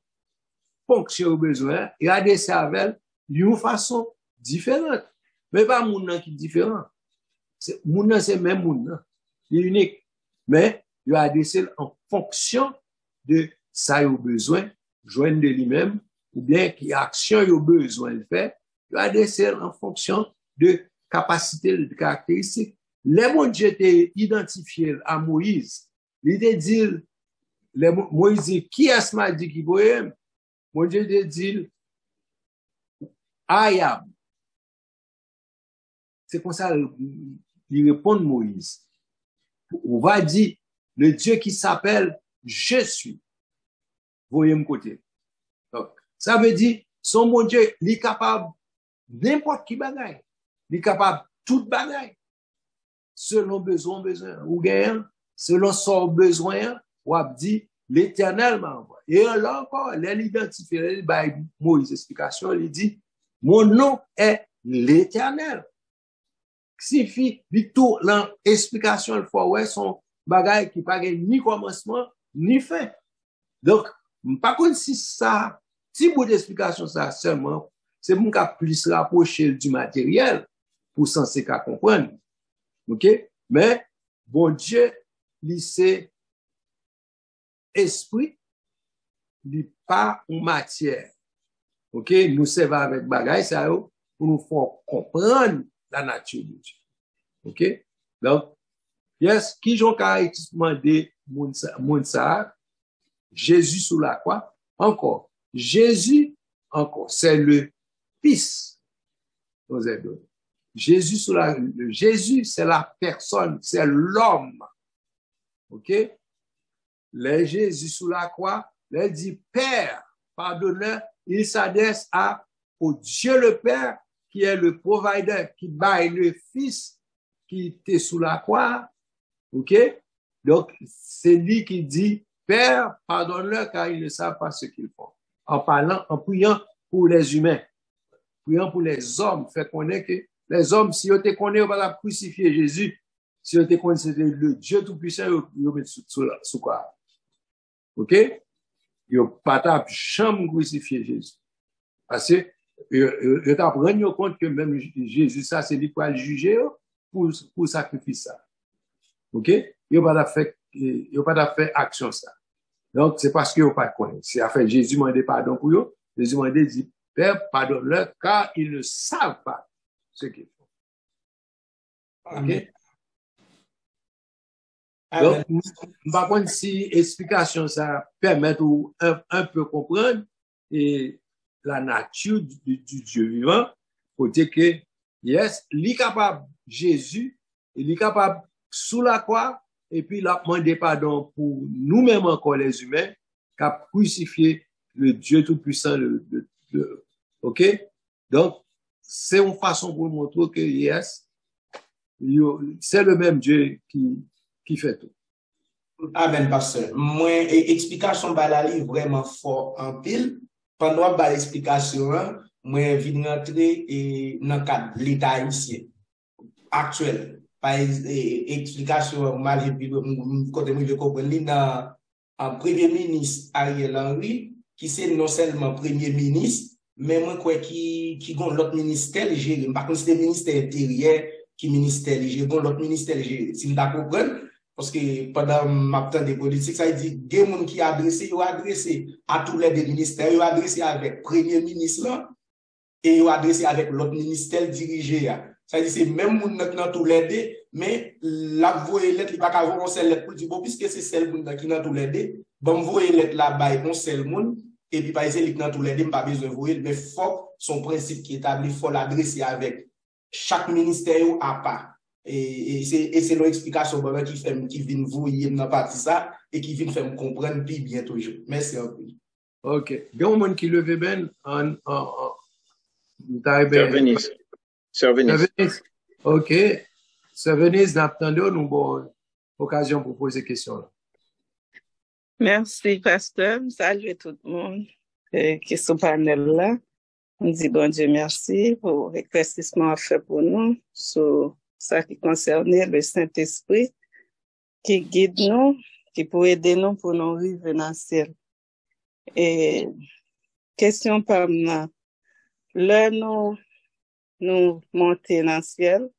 fonction au besoin, il y a des cervelles d'une façon différente. Mais pas moun qui est différent. Moun c'est même moun. Il est unique. Mais il y a des cellules en fonction de ça y a besoin, joindre de lui-même, ou bien qui action y a besoin de faire. Il y a des cellules en fonction de capacité, de caractéristiques. Les bon Dieu étaient identifiés à Moïse. Il était dit, Moïse dit, qui est-ce m'a dit qui poème? Mon Dieu était dit, I am. C'est comme ça, il répond Moïse. On va dire, le Dieu qui s'appelle Je suis. Voyez mon côté. Donc, ça veut dire, son bon Dieu, il est capable n'importe qui bagaille. Il est capable tout bagaille. Selon besoin, ou gain, selon son besoin, ou a dit, l'Éternel m'envoie. Et là encore, elle identifie, elle dit, Moïse, explication, il dit, mon nom est l'Éternel. Signifie, tout l'explication, il faut ouais, son bagaille qui pas ni commencement, ni fin. Donc, par contre, si ça, si bout d'explication, ça seulement, c'est mon cas plus rapproché du matériel pour censé qu'à comprendre. OK? Mais, bon Dieu, il c'est esprit, il pas en matière. OK? Nous servons avec bagaille, ça, pour nous faire comprendre la nature de Dieu. OK? Donc, yes, qui j'ont caractéristiquement de Mounsa, Jésus sous la croix, encore. Jésus, encore, c'est le Fils. Jésus, c'est la personne, c'est l'homme. OK? Le Jésus sous la croix, il dit, Père, pardonne, il s'adresse au Dieu le Père, qui est le provider, qui baille le Fils, qui était sous la croix. OK? Donc, c'est lui qui dit, Père, pardonne-leur, car ils ne savent pas ce qu'ils font. En priant pour les humains, priant pour les hommes, fait connaître que les hommes, si on te connaît, on va crucifier Jésus. Si on te connaît, c'est le Dieu tout-puissant, on met sous quoi? OK? Ils n'ont pas jamais crucifié Jésus. Parce que, ils t'apprennent compte que même Jésus, ça, c'est lui qui va le juger pour sacrifier ça. OK? Ils n'ont pas fait action ça. Donc, c'est parce qu'ils n'ont pas connu. C'est à fait Jésus m'a dit pardon pour eux. Jésus m'a dit, Père, pardonne-leur, car ils ne savent pas ce qu'ils font. OK? Donc, par contre, si explication ça permet ou un peu comprendre et la nature du Dieu vivant, pour dire que, yes, il est capable, Jésus, il est capable sous la croix, et puis il a demandé pardon pour nous-mêmes encore les humains, qui a crucifié le Dieu tout-puissant, OK? Donc, c'est une façon pour montrer que, yes, c'est le même Dieu qui fait tout. Amen, pasteur. Moi, explication balali vraiment fort en pile. Pendant que l'explication, moi, vine rentrer dans le cadre de l'État haïtien actuel. Par explication, mal côté moi, je comprends, dans un premier ministre Ariel Henry, qui c'est non seulement premier ministre, mais moi, quoi, qui gon l'autre ministère, géré. Par contre, c'est le ministère intérieur qui ministère, géré, gon l'autre ministère, géré. Si vous comprenez, parce que pendant ma temps des politiques, ça dit, des gens qui adressé à tous les ministères, ils adressé avec premier ministre là, et ils adressé avec l'autre ministère dirigé. Ça dit, c'est même moun dans tous les deux, mais la voie lettre, il n'y a pas qu'à voir lettre pour dire, bon, puisque c'est celle qui dans tous les deux, bon, voie lettre là-bas, on seul moun, et puis, par exemple, dans tous les deux, pas besoin de voir, mais faut son principe qui est établi, faut l'adresser avec chaque ministère à part. Et c'est l'explication qui vient vous y dans partie ça et qui vient faire comprendre plus bien toujours. Merci un peu. OK. Il y a un monde qui levait ben Sœur Venise. OK. Sœur Venise, nous nous bon occasion pour poser question. Merci, pasteur. Salut tout le monde qui sont panel là. On dit bon Dieu merci pour l'éclaircissement fait pour nous sur ça qui concerne le Saint-Esprit qui guide nous, qui peut aider nous pour nous arriver dans le ciel. Et question par là, là nous monter dans le ciel,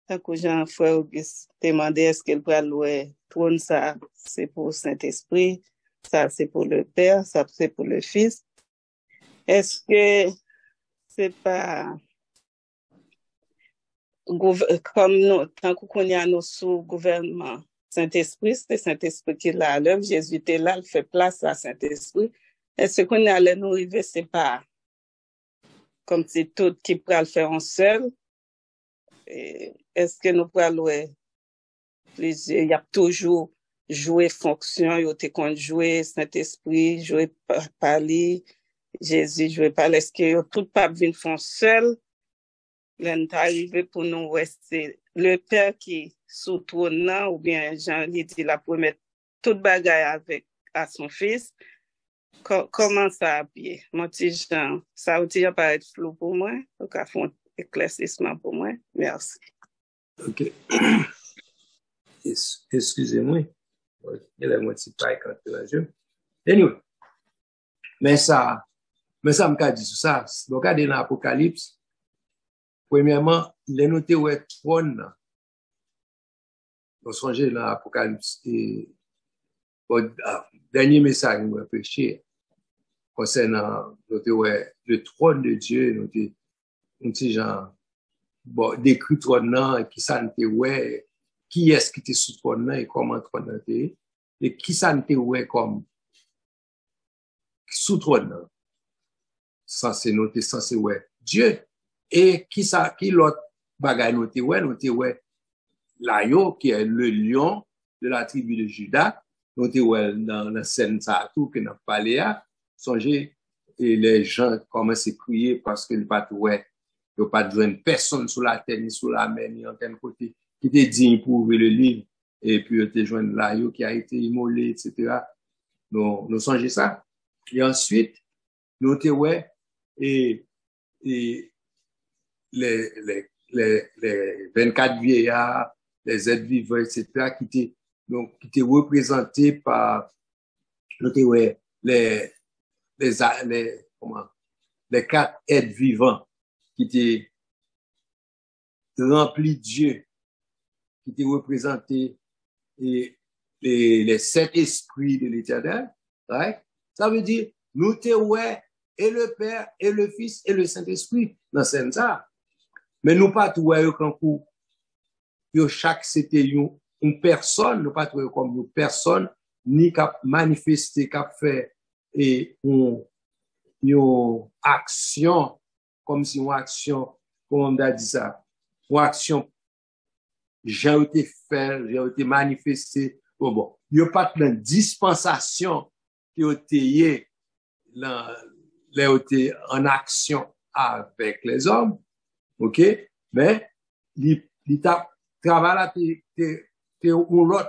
tant que Jean-Frère Auguste demandé est-ce qu'il peut louer trône ça, c'est pour le Saint-Esprit, ça c'est pour le Père, ça c'est pour le Fils. Est-ce que c'est pas comme nous, tant qu'on y a nous sous gouvernement Saint-Esprit, c'est Saint-Esprit qui est là à l'œuvre, Jésus était là, il fait place à Saint-Esprit. Est-ce qu'on y allait nous arriver, c'est pas comme si tout qui pourrait le faire en seul? Est-ce que nous pourrons louer plusieurs? Il y a toujours joué fonction, il y a qu'on jouer Saint-Esprit, jouer parler, Jésus jouer parler. Est-ce que tout pas vient faire seul? L'un arrivé pour nous, c'est le Père qui sous trône ou bien Jean dit la promet toute bagaille avec à son fils. Comment ça a pied? Mon petit Jean, ça a déjà paraît flou pour moi, donc à fond éclaircissement pour moi. Merci. OK. Excusez-moi. Il y a la moitié de paille quand tu as joué. Anyway. Mais ça me dit sur ça. Donc, regardez dans l'Apocalypse. Premièrement, les notés où est trône. On songeait dans l'Apocalypse. Et dernier message que nous prêché concernant le trône de Dieu, noté un petit genre décrit trône qui ça n'était ouais, qui est-ce qui était sous trône et comment trône était et qui ça n'était ouais comme sous trône. Censé noter censé ouais Dieu. Et qui l'autre bagaille noté ouais l'agneau qui est le lion de la tribu de Juda, noté ouais dans la scène ça tout que n'a parlé à songez et les gens commencent à crier parce que le pas ouais il n'y a pas de personne sur la terre ni sur la mer ni en quel côté qui était digne pour ouvrir le livre et puis te joindre l'agneau qui a été immolé etc. Nous songez ça et ensuite noté ouais et les 24 vieillards, les êtres vivants, etc., qui étaient représentés par, les 4 êtres vivants, qui étaient remplis de Dieu, qui étaient représentés, et les 7 esprits de l'Éternel, right? Ça veut dire, nous et le Père, et le Fils, et le Saint-Esprit, dans ce ça. Mais nous pas tout comme chaque c'était une personne, nous pas tout comme une personne, ni cap manifester, cap faire, et une action, comme si une action, comment on a dit ça, une action, j'ai été fait, j'ai été manifesté, bon, il n'y a pas de dispensation qui a été en action avec les hommes, ok, mais il t'a travail là,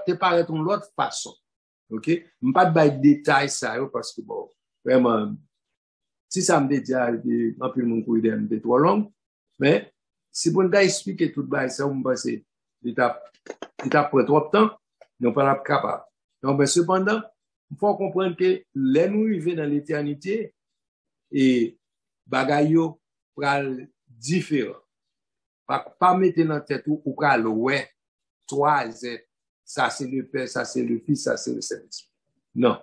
t'es paraît une autre façon. OK? M'pas de bail détail ça, parce que bon, vraiment, si ça me dit, en plus, mon coup, il est trop long, mais, si vous nous expliquer tout bail ça, vous me pensez, il t'a pris trop de temps, nous pas capable. Donc, mais cependant, il faut comprendre que les nous vivons dans l'éternité et bagayo pral différent. Pas mettre dans tête ou pral ouais, toi, ça c'est le Père, ça c'est le Fils, ça c'est le Saint-Esprit. Non.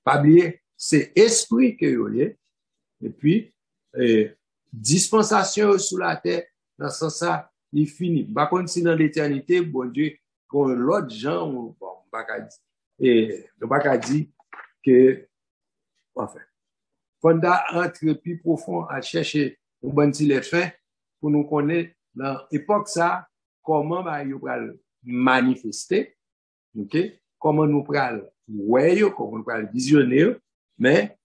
Pas oublier, c'est esprit que vous voyez. Et puis, dispensation sur la terre, dans ce sens ça, il finit. Par contre, si dans l'éternité, bon Dieu, quand l'autre gens, bon, pas dit que, enfin, quand on entre plus profond à chercher un bon les faits pour nous connaître dans l'époque ça, comment nous pral manifester, ok? Comment nous pral ouais, comment nous pral visionner, mais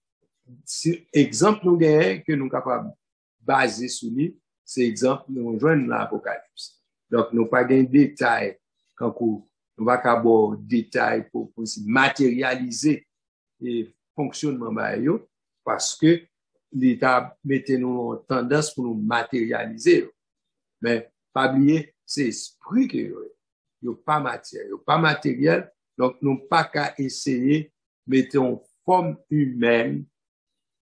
si exemple nous gagnons que nous capables baser sur lui, c'est exemple nous joindre l'Apocalypse. Donc nous pas gain détail quand nous pas avoir détail pour matérialiser et fonctionnement bayo parce que l'État mettait nous en tendance pour nous matérialiser. Mais pas oublier c'est esprit que yo pas matière, yo pas matériel, donc nous pas qu'à essayer mettre en forme humaine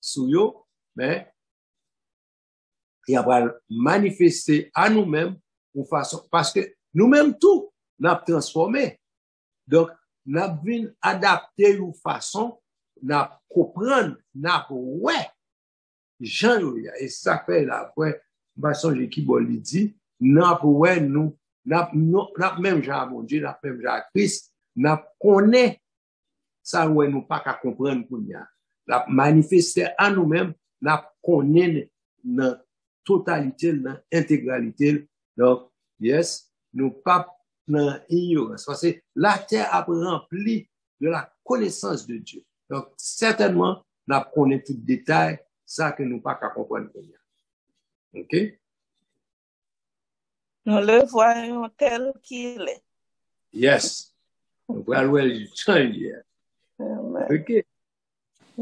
sous yo, mais il va manifester à nous-mêmes une façon, parce que nous-mêmes tout, n'a transformé. Donc, n'a vinn adapter une façon, n'a comprendre, n'a ouais, Jean, et ça fait là, après, façon, qui bon dit, n'a ouais, nous, n'a même Jean, mon Dieu, n'a même Jean Christ, n'a connaît, ça ouais, nous pas qu'à comprendre pour nous. La manifester à nous-mêmes, n'a connaît dans totalité, dans intégralité. Donc, yes, nous pas dans ignorance. Parce que la terre a rempli de la connaissance de Dieu. Donc, certainement, nous connaissons tout détail, ça que nous pas qu'à comprendre. OK? Nous le voyons tel qu'il est. Yes. Nous allons le changer. OK?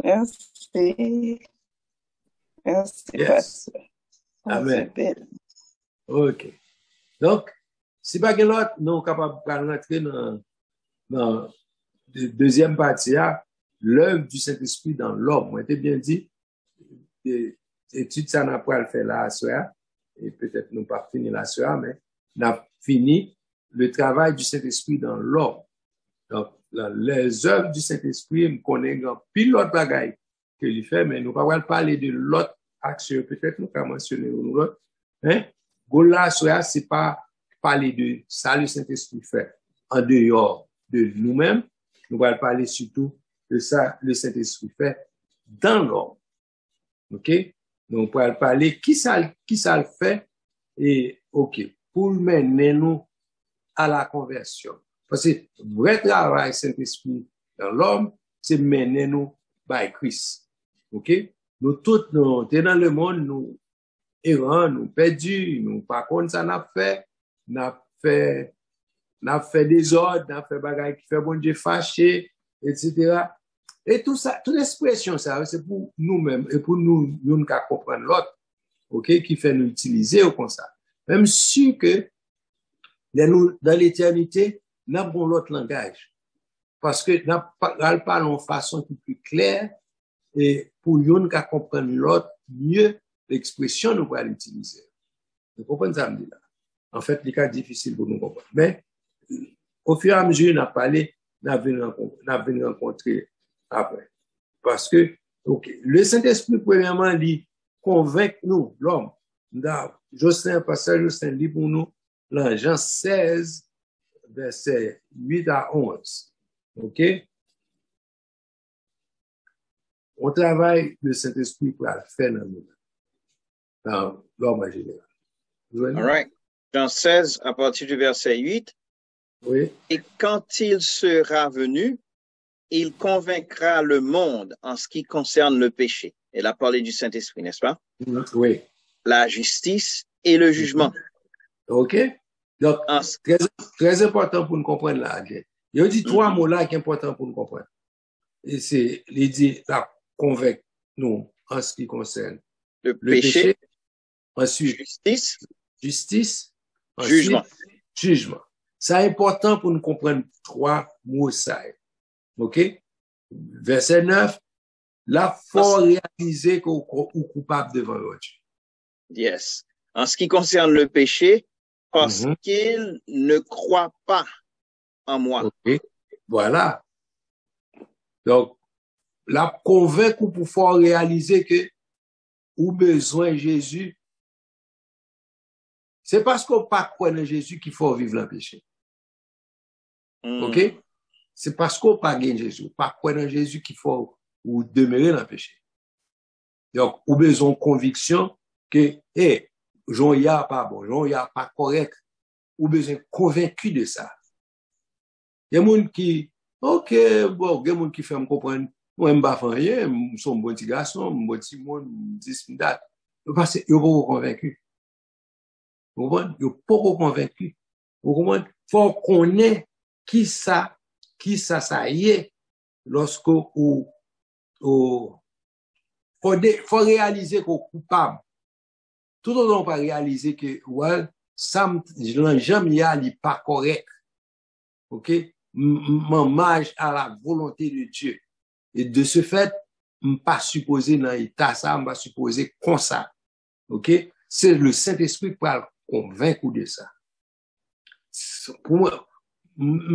Merci. Merci, Yes. pasteur. Amen. OK. Donc, si pas que l'autre, nous sommes capables de rentrer dans la deuxième partie, l'œuvre du Saint-Esprit dans l'homme. Moi, j'ai bien dit, étude ça n'a pas le faire là, soir, et peut-être nous pas fini la soir, mais on a fini le travail du Saint-Esprit dans l'homme. Donc, les œuvres du Saint-Esprit, me connaissent un pilote bagaille que il fait, mais nous pas parler de l'autre action, peut-être nous pas mentionner l'autre, hein? Là, c'est pas parler de ça le Saint-Esprit fait en dehors de nous-mêmes, nous allons parler surtout de ça le Saint-Esprit fait dans l'homme. OK? Donc, on va parler qui ça le fait et OK, pour mener nous à la conversion. Parce que le vrai travail Saint-Esprit dans l'homme, c'est mener nous by Christ. OK? Nous tous, nous sommes dans le monde, nous errants, nous perdus, nous pas contre ça n'a fait des ordres, n'a fait bagaille qui fait bon Dieu fâché, etc. Et tout ça, toute expression, ça, c'est pour nous-mêmes et pour nous qui comprendre l'autre, OK, qui fait nous utiliser comme ça. Même si que, nous, dans l'éternité, nous avons l'autre langage. Parce que nous parlons de façon plus claire et pour nous qui comprendre l'autre mieux, l'expression nous va l'utiliser. Vous comprenez ça, me dit là? En fait, les cas difficiles pour nous comprendre. Mais, au fur et à mesure, on a parlé, on a venu rencontrer après. Parce que, OK, le Saint-Esprit, premièrement, il convainc nous, l'homme. Pasteur Jocelyn dit pour nous, dans Jean 16, versets 8 à 11. OK? On travaille le Saint-Esprit pour le faire dans nous. Dans l'homme en général. All right. Jean 16, à partir du verset 8. Oui. Et quand il sera venu, il convaincra le monde en ce qui concerne le péché. Elle a parlé du Saint-Esprit, n'est-ce pas? Oui. La justice et le jugement. OK. Donc, très, très important pour nous comprendre là. Il y a dit trois mots là qui sont importants pour nous comprendre. Et c'est, il dit, la convaincre nous en ce qui concerne le péché, ensuite, justice, jugement. Ensuite, jugement. C'est important pour nous comprendre trois mots ça. OK? Verset 9, là, faut réaliser qu'on est coupable devant l'autre. Yes. En ce qui concerne le péché, parce qu'il ne croit pas en moi. OK. Voilà. Donc, la convaincre pour pouvoir réaliser que ou besoin de Jésus, c'est parce qu'on pas croit en Jésus qu'il faut vivre le péché. OK? C'est parce qu'on pas gagne Jésus, pas croire en Jésus qu'il faut ou demeurer dans le péché. Donc, ou besoin de conviction que, Jean y a pas bon, Jean y a pas correct, ou besoin convaincu de ça. Il y a des gens qui, OK, bon, il y a des gens qui fait me comprendre, moi, je ne fais rien, je suis un bon petit garçon, un bon petit monde, 10 minutes. Parce qu'ils ne sont pas convaincus. Vous comprenez? Ils ne sont pas convaincus. Vous comprenez? Il faut qu'on ait qui ça y est, lorsque faut réaliser qu'on est coupable. Tout le monde pas réaliser que, ouais, ça, jamais y a, il pas correct. OK? M'hommage à la volonté de Dieu. Et de ce fait, pas supposé dans l'état ça, pas supposé comme ça. OK? C'est le Saint-Esprit qui va convaincre de ça. Pour moi,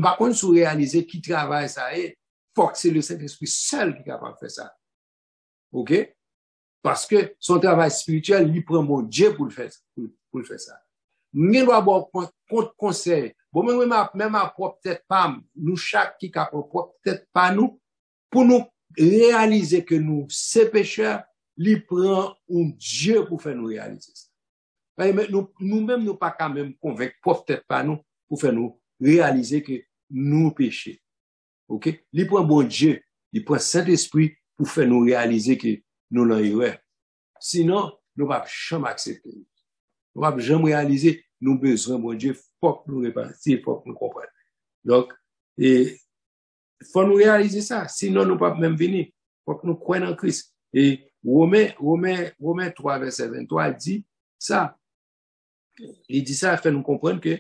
par contre, si vous réalisez qui travaille ça, il faut que c'est le Saint-Esprit seul qui est capable de faire ça. OK? Parce que son travail spirituel, il prend mon Dieu pour le faire ça. Nous doit avoir compte conseil. Bon, même à propre peut-être pas, nous chaque qui a propre peut-être pas nous, pour nous réaliser que nous, ces pécheurs, il prend un Dieu pour faire nous réaliser ça. Nous-mêmes, nous pas quand même convaincre, peut-être pas nous, pour faire nous réaliser que nous péchons. OK? Il prend bon Dieu, il prend Saint-Esprit pour faire nous réaliser que nous l'en erreur. Sinon, nous ne pouvons jamais accepter. Nous ne pouvons jamais réaliser nous besoin bon Dieu, faut que nous répartir, faut que nous comprenions. Donc, il faut nous réaliser ça. Sinon, nous ne pouvons pas même venir. Il faut que nous croyons en Christ. Et Romains 3, verset 23, dit ça. Il dit ça, fait nous comprendre que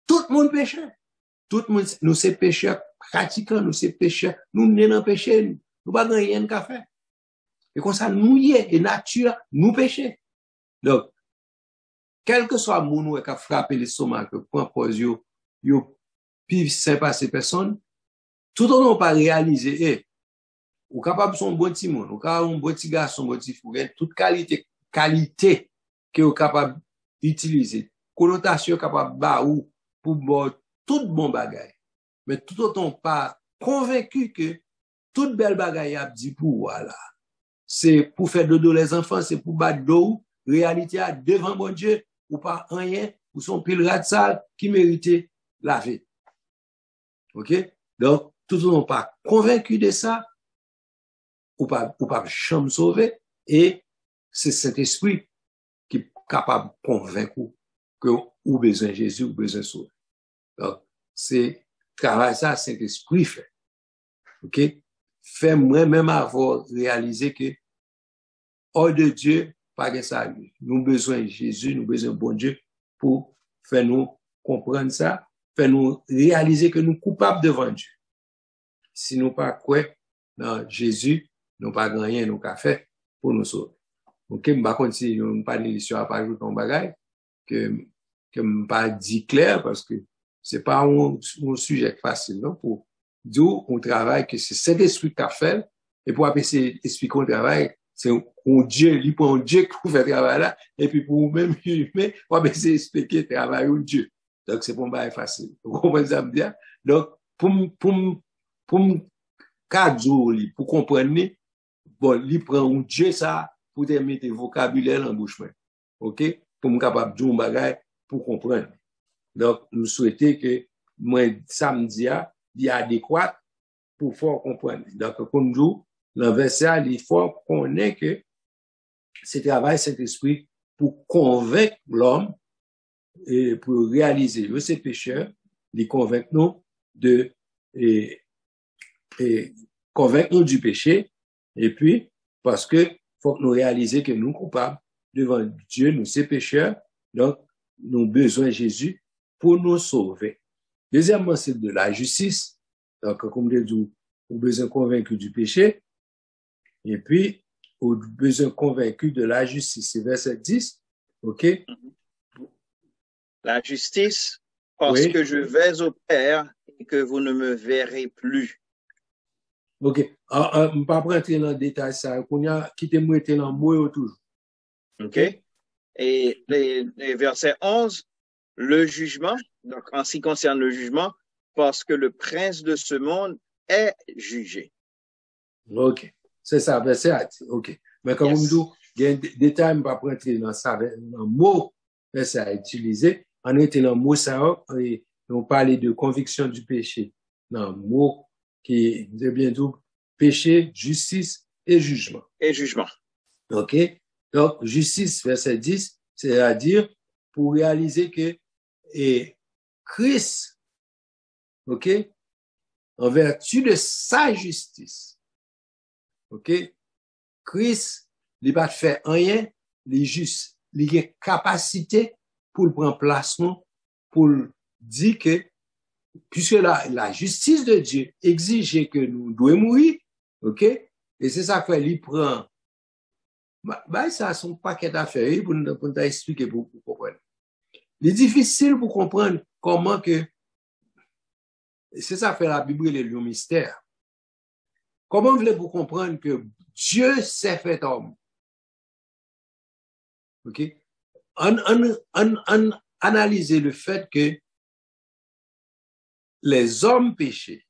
tout le monde pécheur. Tout le monde, nous sommes pécheurs pratiquants, nous sommes pécheurs, nous sommes dans le péché, nous ne pouvons pas rien qu'à faire. Et comme ça, nous y est, et nature, nous péchons. Donc, quel que soit le monde qui a frappé l'estomac, que point pose yo puis sympa ces personnes, tout le monde pas réaliser, ou capable son bon petit monde, ou capable un bon petit garçon, un bon petit fou, toute qualité que vous capable d'utiliser, connotation capable ba ou pour tout bon bagay. Mais tout autant pas convaincu que toute belle bagay a dit pour voilà. C'est pour faire dodo les enfants, c'est pour battre d'eau, réalité à devant mon Dieu, ou pas rien, ou son pile rat sale qui méritait la vie. OK? Donc, tout le monde pas convaincu de ça, ou pas jamais sauver, et c'est cet esprit qui est capable de convaincre que ou besoin de Jésus, ou besoin de sauver. Donc, c'est travail ça, cet esprit fait. OK? Fait moi-même avoir réalisé que, hors de Dieu, pas que ça. Nous besoin de Jésus, nous besoin de bon Dieu pour faire nous comprendre ça, faire nous réaliser que nous sommes coupables devant Dieu. Si nous pas quoi dans Jésus, nous pas rien nous qu'a fait pour nous sauver. OK, par contre si nous pas l'histoire pas ajouter un bagage que pas dit clair parce que c'est pas un sujet facile non pour d'où on travaille que c'est cet esprit qu'a fait et pour essayer expliquer on travail c'est un Dieu, il prend un Dieu qui fait travail là, et puis pour même humain, on va essayer d'expliquer le travail de Dieu. Donc, c'est pour moi facile. Vous comprenez ça bien? Donc, pour comprendre, bon, il prend un Dieu ça, pour te mettre vocabulaire dans la bouche. OK? Pour me capable de dire un bagage, pour comprendre. Donc, nous souhaitons que, moi, samedi, il est adéquat pour faire comprendre. Donc, comme nous, dans le verset, il faut qu'on ait que ce travail, cet esprit, pour convaincre l'homme et pour réaliser ces pécheurs, les convaincre nous et convaincre nous du péché, et puis, parce que faut que nous réaliser que nous coupables devant Dieu, nous ces pécheurs, donc, nous avons besoin de Jésus pour nous sauver. Deuxièmement, c'est de la justice. Donc, comme je dis, nous avons besoin convaincu du péché, et puis, nous avons besoin convaincu de la justice. C'est verset 10, ok? La justice, parce que je vais au Père et que vous ne me verrez plus. Ok. Je ne vais pas rentrer dans le détail ça. Quittez-moi dans le mot toujours. Ok. Et les verset 11, le jugement, donc en ce qui concerne le jugement, parce que le prince de ce monde est jugé. Ok. C'est ça, verset 10. Ok. Mais comme vous dites, il y a des détails, je ne vais pas rentrer dans ça, dans le mot, verset à utiliser. On était dans le mot ça, et on parlait de conviction du péché. Dans le mot qui est bien dit, péché, justice et jugement. Et jugement. Ok. Donc, justice, verset 10, c'est-à-dire pour réaliser que Christ, ok, en vertu de sa justice, ok, Christ, il n'a pas fait rien, il est juste, il a capacité pour prendre place, pour dire que, puisque la justice de Dieu exige que nous devons mourir, ok, et c'est ça qu'il il prend. Ça, son paquet d'affaires pour nous expliquer pour comprendre. Il est difficile pour comprendre comment que, c'est ça fait la Bible et le mystère. Comment voulez-vous comprendre que Dieu s'est fait homme? Ok? Analyser le fait que les hommes péchaient.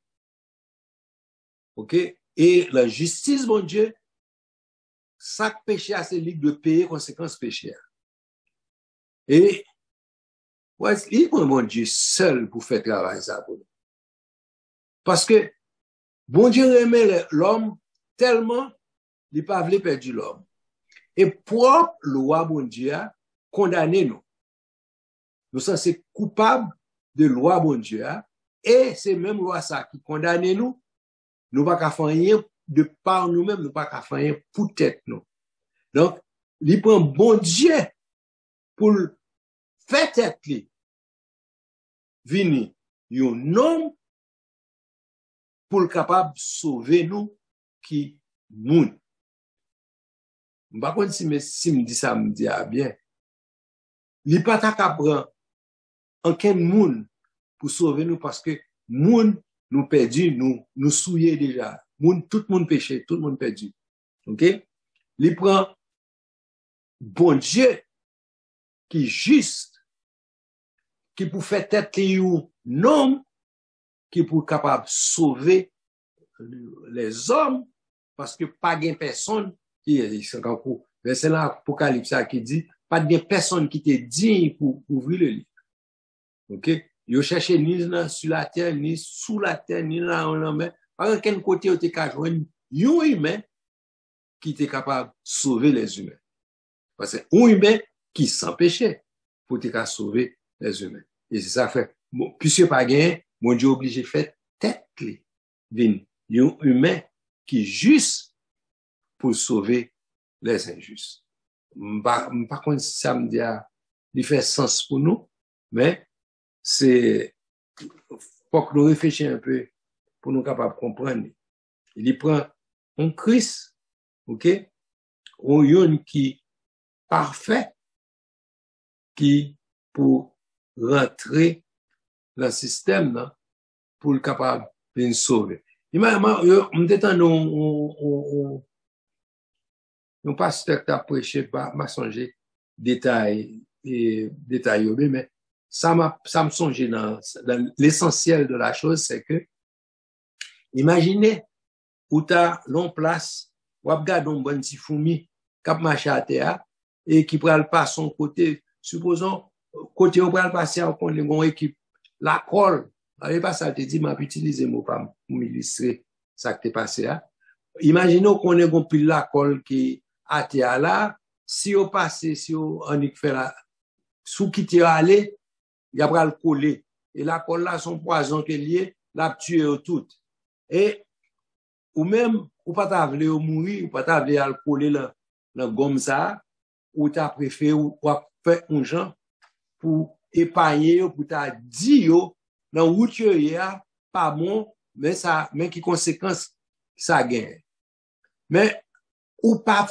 Ok? Et la justice, mon Dieu, chaque péché a ses ligues de payer conséquences péchères. Et, il prend mon Dieu seul pour faire travail ça pour nous. Parce que, bon Dieu aimait l'homme tellement, il n'a pas voulu perdre l'homme. Et propre loi, bon Dieu, a condamné nous. Nous sommes coupables de loi, bon Dieu, et c'est même loi ça qui condamne nous. Nous ne pouvons pas faire rien de par nous-mêmes, nous ne pouvons pas faire rien pour tête nous. Donc, il prend bon Dieu pour faire tête li. Vini, un homme pour le capable de sauver nous qui moun. Par contre, si me dit ça, me dit bien. Il pas ta prendre aucun moun pour sauver nous parce que moun nous perdu, nous souillé déjà. Moun, tout le monde péché, tout le monde perdu. OK? Il prend bon Dieu qui est juste, qui pour faire tête un homme qui pour capable sauver les hommes parce que pas de personne qui est encore verset là Apocalypse qui dit pas de personne qui était digne pour ouvrir le livre. OK? Yo cherché ni sur la terre ni sous la terre ni là en mer par aucun côté on était qu'à joindre un humain qui était capable de sauver les humains. Parce que un humain qui sans péché pour être sauver les humains. Et c'est ça fait puisque pas gain mon Dieu obligé faire tête vin un humain qui est juste pour sauver les injustes. Par contre ça me dit il fait sens pour nous mais c'est faut que nous réfléchissions un peu pour nous capables de comprendre. Il prend un Christ, OK, un qui parfait qui pour rentrer dans le système là, pour le capable de nous sauver. On était un pasteur qui a prêché, m'a songé détail, mais ça me songé dans l'essentiel de la chose, c'est que, imaginez, où t'as l'on place, ou regarde un bon petit fourmi, cap marché à terre, et qui prend le pas son côté, supposons, côté on prend le passer, on prend une équipe, la colle, avec pas ça, te dit, m'a utilisé mon pas, pour m'illustrer, ça qui t'est passé, là. Imaginons qu'on ait un pile la colle qui, à terre là, si on passe, si on y fait la, sous qui t'es allé, il y a pas le coller. Et la colle là, son poison qui est lié, l'a tué tout. Et, ou même, ou pas t'avler au mourir, ou pas t'avler à le coller la gomme ça, ou t'as préféré, ou fait un gens pour épargner, pour t'a dit, dans route, pas bon, mais qui conséquence, ça gagne. Mais, ou pas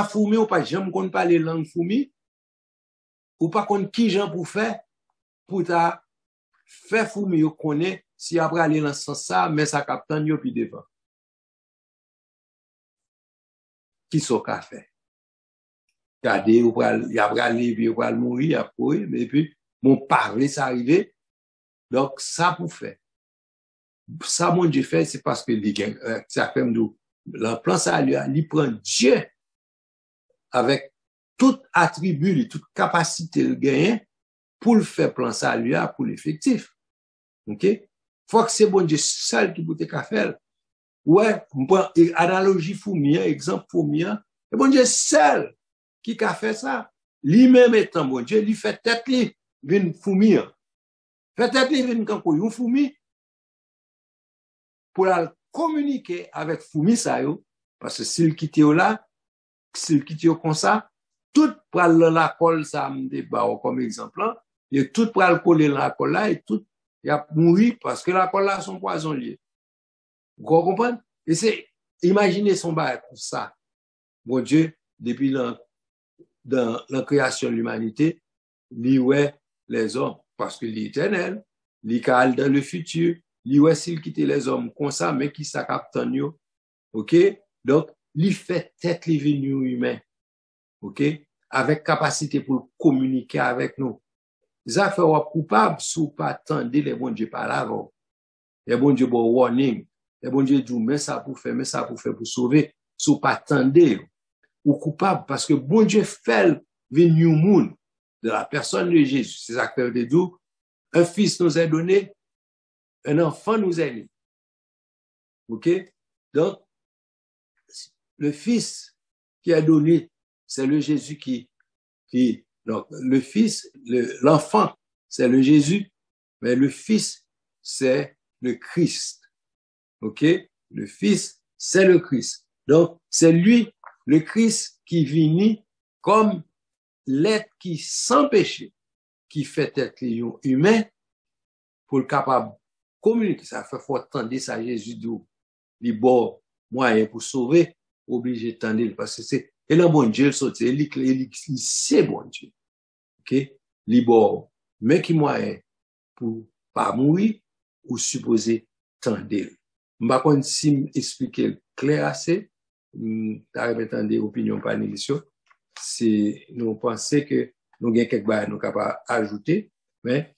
fourmi, ou pas jamais qu'on parle langue fourmi, ou pas qu'on qui gens pour faire, pour ta faire fourmi, yo connaît, si après aller dans ce sens ça, mais ça capte yo puis devant. Qui sont qu'a fait? Regardez, il y a aller, puis il va mourir, après, mais puis, mon parler, ça arrivé. Donc, ça pour faire. Ça, mon Dieu fait, c'est parce que ça fait nous, le plan ça, il prend Dieu avec tout attribut, toute capacité de gagner pour le faire plan ça, lui, pour l'effectif. OK? Faut que c'est bon Dieu seul qui peut te faire. Ouais, analogie fourmi, exemple fourmi, c'est bon Dieu seul qui a fait ça. Lui-même étant bon Dieu, lui fait tête li, vin fourmi. Fait tête li, vin kankou, yon fourmi, pour la communiquer avec fourmi ça yo, parce que s'il quitte là, s'il quitte comme ça, tout pral la colle ça me ba comme exemple, et tout pral coller la colle là, et tout y a mouri parce que la colle là son poison lié. Vous comprenez? Et c'est, imaginez son bail comme ça. Bon Dieu, depuis dans la création de l'humanité, lui ouais les hommes, parce que l'éternel, lui cal dans le futur, lui ouais s'il quitte les hommes comme ça, mais qui s'accaptent yo. OK? Donc, lui fait tête les venus humains. OK? Avec capacité pour communiquer avec nous. Ça fait coupable sous pas attendre les bons Dieu par avant. Les bons Dieu bon warning. Les bons Dieu dit mais ça pour faire pour sauver, sous pas attendre ou coupable parce que bon Dieu fait venir au monde de la personne de Jésus. C'est ça que fait de un fils nous est donné, un enfant nous est né. OK? Donc le fils qui a donné, c'est le Jésus donc le fils, l'enfant, c'est le Jésus, mais le fils, c'est le Christ. OK? Le fils, c'est le Christ. Donc, c'est lui, le Christ, qui vient comme l'être qui sans péché, qui fait être humain pour le capable de communiquer. Ça fait faut attendre ça Jésus dit, il bon moyen pour sauver, obligé d'attendre parce que c'est et le bon Dieu sorti, c'est bon Dieu. OK? Il bon mais qui moyen pour pas mourir ou supposer attendre. M'pa konn si expliquer clair assez, t'as remettant des opinions panélistes, c'est nous penser que nous avons quelque chose nous capable ajouter, mais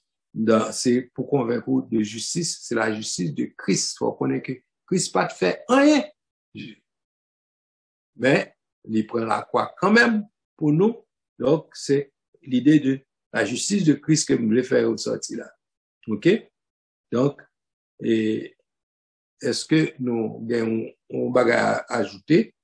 c'est pour convaincre de justice, c'est la justice de Christ. Faut connaître que Christ pas fait rien. Mais il prend la croix quand même pour nous. Donc c'est l'idée de la justice de Christ que vous voulez faire ressortir là. OK? Donc et est-ce que nous avons un bagage à ajouter?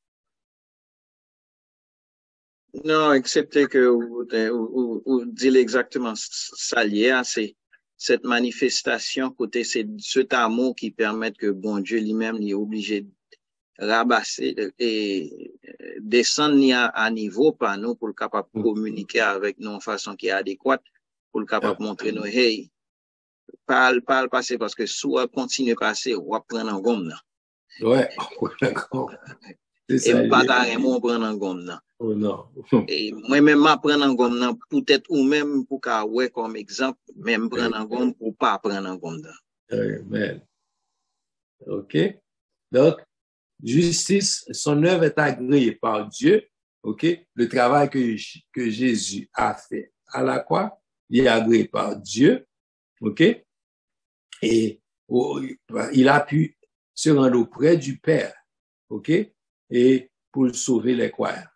Non, excepté que vous dites exactement ça lié, c'est cette manifestation côté cet amour qui permet que bon Dieu lui-même est obligé de rabasser et descendre à niveau par nous pour le capable de communiquer avec nous de façon qui est adéquate, pour le capable de montrer nous, hey, parle passer parce que soit continue passer ou à prendre en gomme. Ouais, d'accord. Et pas carrément prendre en gomme. Oh non. Et moi-même, prendre en gomme, peut-être ou même pour qu'à ouais comme exemple, même prendre en gomme ou pas prendre en gomme. Amen. OK. Donc, justice, son œuvre est agréée par Dieu. OK. Le travail que Jésus a fait à la croix, il est agréé par Dieu. OK. Et il a pu se rendre auprès du Père. OK. Et pour sauver les croyants.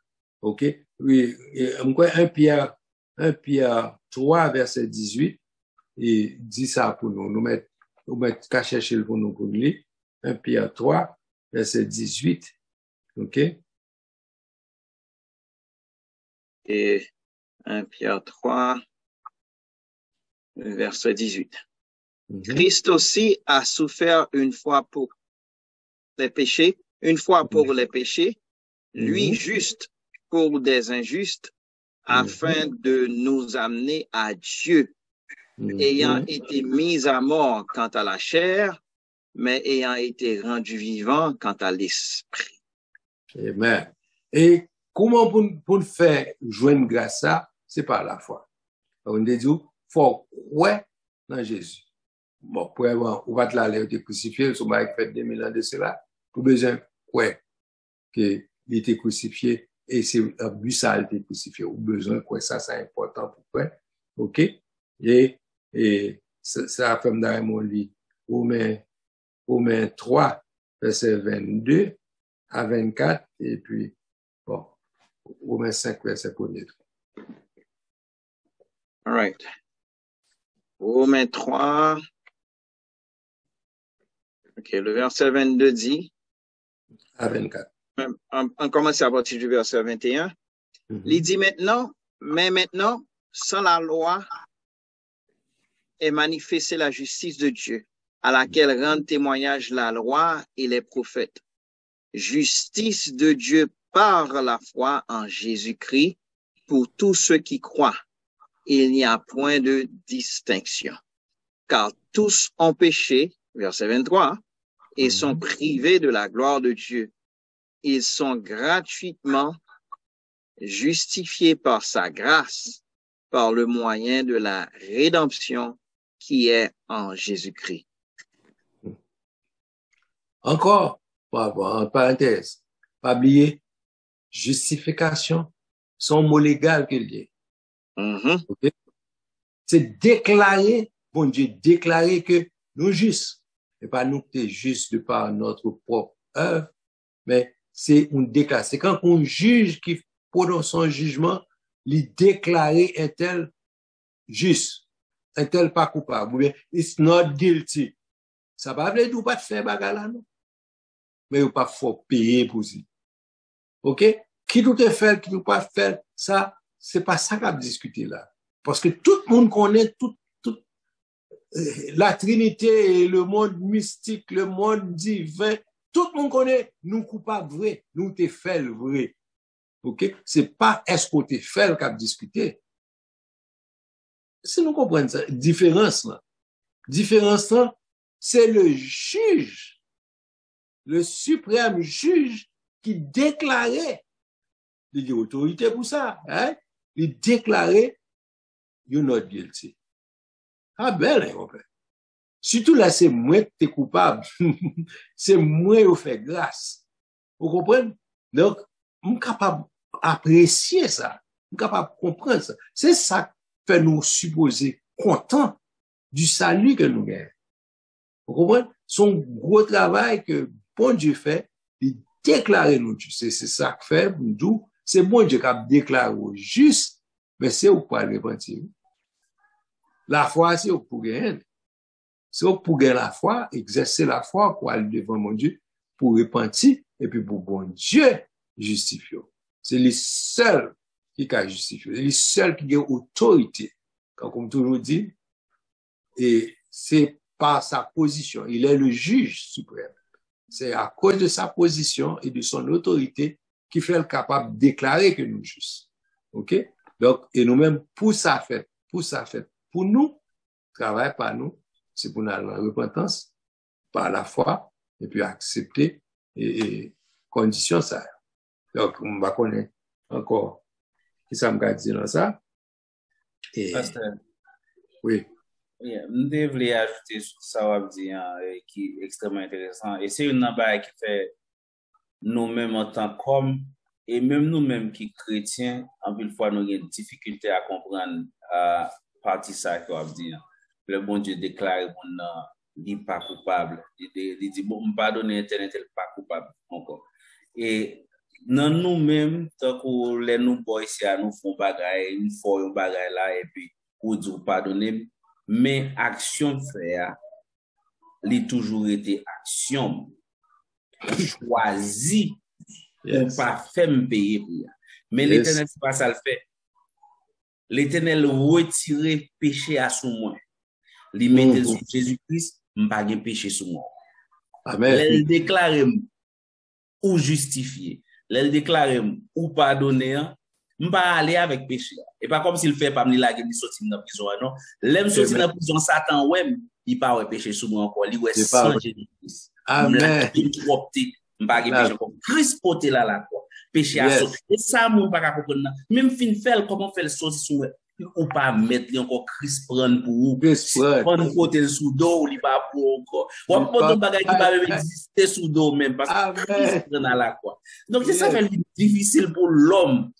OK. Oui. 1 Pierre 3, verset 18. Et dit ça pour nous. Nous mettre qu'à chercher pour nous pour lire. 1 Pierre 3, verset 18. OK? Et 1 Pierre 3, verset 18. Christ aussi a souffert une fois pour les péchés, lui juste pour des injustes, afin de nous amener à Dieu, ayant été mis à mort quant à la chair, mais ayant été rendu vivant quant à l'esprit. Amen. Et comment pour faire joindre grâce ça, c'est par la foi. On dit, faut croire dans Jésus. Bon, pour avoir, on va te l'aller, te crucifié, on va faire 2000 ans de cela, pour besoin, ouais, qu'il était crucifié, et c'est un but ça, il était crucifié, ou besoin, quoi, ça, c'est important pour toi, ok? Et ça fait dans mon livre, Romains 3, verset 22 à 24, et puis, bon, Romains 5, verset 1er. All right. Romains 3, ok, le verset 22 dit, à 24. On commence à partir du verset 21. Il dit mais maintenant, sans la loi, est manifestée la justice de Dieu, à laquelle rendent témoignage la loi et les prophètes. Justice de Dieu par la foi en Jésus-Christ pour tous ceux qui croient. Il n'y a point de distinction. Car tous ont péché, verset 23, et sont privés de la gloire de Dieu. Ils sont gratuitement justifiés par sa grâce, par le moyen de la rédemption qui est en Jésus-Christ. Encore, en parenthèse, pas oublier, justification, son mot légal qu'il y a. Okay? C'est déclarer, bon Dieu, déclarer que nous justes. Et pas nous qui sommes justes de par notre propre œuvre, mais c'est une déclaration. C'est quand on juge qui prononce son jugement, il déclarer un tel juste, un tel pas coupable, ou bien it's not guilty. Ça va veut dire pas de faire bagarre là, non? Mais il pas faut payer pour ça. OK? Qui tout est fait, qui tout pas fait, ça, c'est pas ça qu'on a discuté là. Parce que tout le monde connaît tout la Trinité, le monde mystique, le monde divin, tout le monde connaît nous coupables vrais, nous t'es fait le vrai. OK? C'est pas est-ce qu'on t'es fait qu'on a discuté. Si nous comprenons ça, différence là, c'est le juge, le suprême juge qui déclarait, il y a autorité pour ça, hein? Il déclarait, you're not guilty. Ah ben, hein, surtout là, c'est moi qui t'es coupable. C'est moi qui fait grâce. Vous comprenez? Donc, je suis capable d'apprécier ça. Je suis capable de comprendre ça. C'est ça qui fait nous supposer contents du salut que nous gagnons. Vous comprenez? Son gros travail que bon Dieu fait, il déclare nous juste. C'est ça que fait, nous, c'est bon Dieu qui a déclaré juste, mais c'est où pas le repentir. La foi, c'est pour gagner. C'est pour gagner la foi, exercer la foi pour aller devant mon Dieu, pour repentir, et puis pour bon Dieu justifier. C'est les seuls qui a justifié. C'est les seuls qui ont autorité. Comme toujours dit, et c'est par sa position. Il est le juge suprême. C'est à cause de sa position et de son autorité qui fait le capable de déclarer que nous sommes justes. OK? Donc, et nous-mêmes, pour ça fait, pour nous, travail par nous, c'est pour nous la repentance, par la foi, et puis accepter, et condition ça. Donc, on va connaître encore, qui ça me dit dans ça. Et, Pasteur. Oui. Je voulais ajouter ce que ça va dire, qui est extrêmement intéressant. Et c'est une nambaye qui fait nous-mêmes en tant qu'hommes, et même nous-mêmes qui chrétiens, en plus fois, nous avons une difficulté à comprendre partie ça qu'on va dire. Le bon Dieu déclare qu'on n'est pas coupable. Il dit, bon, pardonnez Internet, il n'est pas coupable encore. Et dans nous-mêmes, tant que les nous boys ici, nous font bagaille, nous font bagaille là, et puis, pour dire pardonner, mais action faire, il toujours été action. Choisi pour pas faire me payer pour ça. Mais l'Éternel, c'est pas ça le fait. L'Éternel retire péché à son moins. li mette sous Jésus-Christ, m'pa gen péché sous moi. Amen. L'elle déclare ou justifié, l'elle déclare ou pardonné, m'pa aller avec péché. Et pas comme s'il fait pas me la gen li sorti dans prison non. L'aime sorti dans prison Satan ouais, il pas ouais péché sous moi encore, li ouais sans Jésus-Christ. Amen. M'pa gen péché comme Christ porté là la croix. Péché à sauter. Et ça mon pas comprendre. Même fin faire comment faire sorti sous ou pas mettre li encore Christ prendre pour ou prendre côté sous dos li pas pour encore ou pas de bagage qui va même exister sous dos même parce que Christ prend à la croix. Donc c'est ça fait difficile pour l'homme.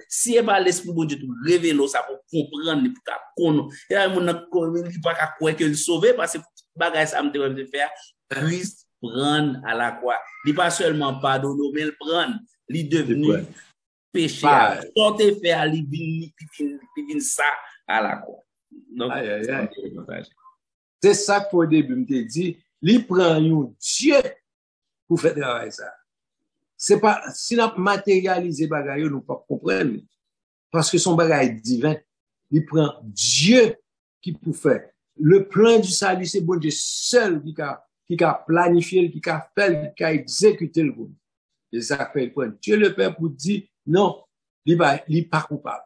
Si il pas l'esprit de Dieu tout révéler ça pour comprendre pour connaître et là mon il pas croire que le sauver parce que bagage ça me devait faire Christ prendre à la croix. Il pas seulement pardonner mais il prendre, il devenu péché, sortez faire li vin ça à la croix. Donc c'est ça qu'au début me dit, li prend un Dieu pour faire travail ça. C'est pas si n'a matérialiser bagaille nous pas comprendre parce que son bagage divin, il prend Dieu qui pour faire le plan du salut, c'est bon Dieu seul qui a planifié, qui a fait, qui a exécuté le bon. Et ça fait prendre Dieu le Père pour dire non, il pas coupable.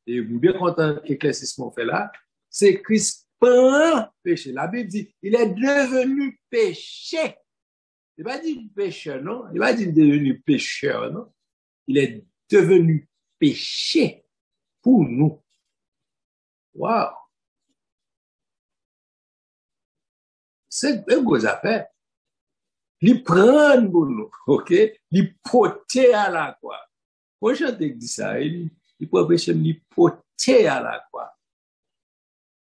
Et vous bien content l'éclaircissement fait là, c'est Christ prend péché. La Bible dit, il est devenu péché. Il va dire pécheur, non? Il va dire devenu pécheur, non? Il est devenu péché pour nous. Wow! C'est une grosse affaire. Il prend pour nous, ok? Il porter à la croix. Moi, je te dis ça, il peut pécher, il porter à la croix.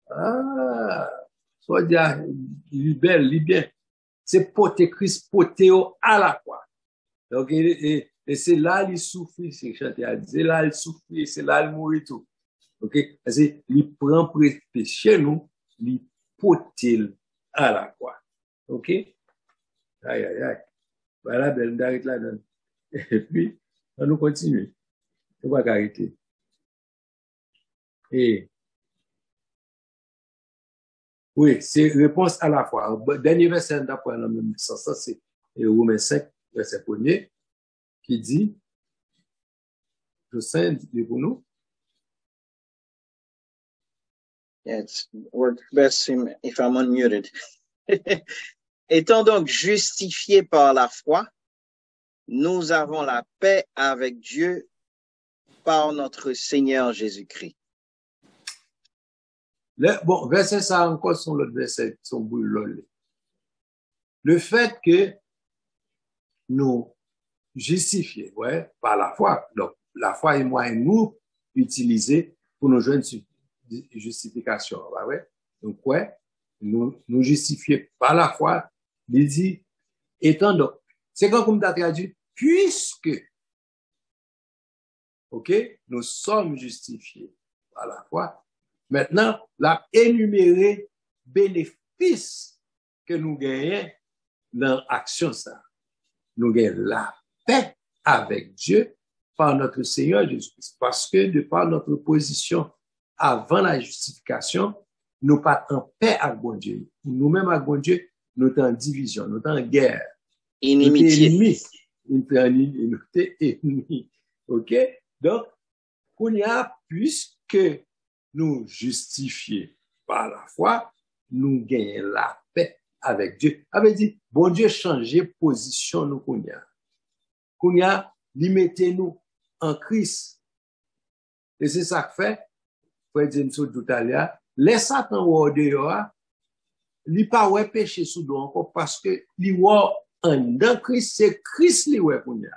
Ah! Soit dire, il est belle, il est bien. C'est porter Christ, porter à la croix. Donc, et c'est là il souffre, c'est chanté à dire, c'est là il souffre, c'est là il mourit tout. Ok? C'est, il prend pour pécher nous, il porter à la croix. Ok? Aïe, aïe, aïe. Voilà, ben, on arrête là-dedans. Et puis, on nous continue. On va arrêter. Et, oui, c'est réponse à la fois. Dernier verset d'après dans le même sens, ça c'est Romains 5, verset 1er, qui dit, je sais, pour nous. Yes, work best if I'm unmuted. Étant donc justifiés par la foi, nous avons la paix avec Dieu par notre Seigneur Jésus-Christ. Bon, verset ça encore sont l'autre verset, son boulot. Le fait que nous justifions, ouais, par la foi. Donc, la foi est moyen nous utiliser pour nous joindre justification, ouais. Donc, ouais, nous justifier par la foi, il dit, étant donc, c'est quand on a traduit, puisque, ok, nous sommes justifiés par la foi. Maintenant, la énumérer bénéfices que nous gagnons dans l'action ça. Nous gagnons la paix avec Dieu par notre Seigneur Jésus-Christ. Parce que de par notre position avant la justification, nous pas en paix avec bon Dieu. Nous-mêmes avec bon Dieu, nous sommes en division, nous sommes en guerre. Inimitié. Nous sommes ennemis. Ok? Donc, qu'on y a, puisque nous justifiés par la foi, nous gagnons la paix avec Dieu. Avait dit, bon Dieu changer position nous kounya. Kounya, li mettez nous en Christ. Et c'est ça que fait, frère James tout à l'heure, les Satan ou dehors, li pas ouais péché sous nous encore parce que li wa en dans Christ, c'est Christ li ouais kounya.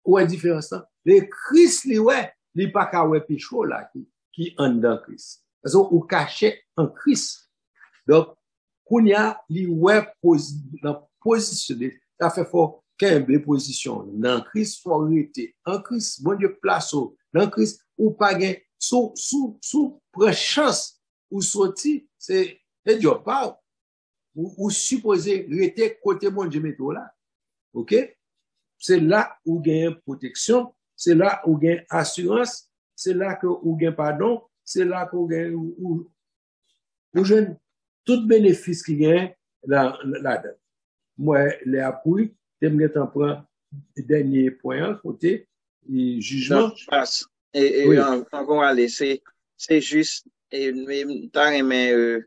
Ou est différence ça? Le Christ li ouais, li pas ka ouais péché là qui en dans Christ. Parce que ou caché en Christ. Donc, kounya li ouais dans positionné, ça fait fort qu'un position dans Christ faut arrêter. En Christ, bon Dieu place dans Christ ou pas gain sous chance ou sorti, c'est Dieu parle ou supposé rester côté bon Dieu métaux là. OK? C'est là où gagne protection, c'est là où gagne assurance, c'est là que où gagne pardon, c'est là où gagne Pour jeune, tout bénéfice qui gagne là-dedans. Moi, les appuis, j'aimerais t'en prendre le dernier point, côté, jugement. Et encore aller, c'est juste, et t'as aimé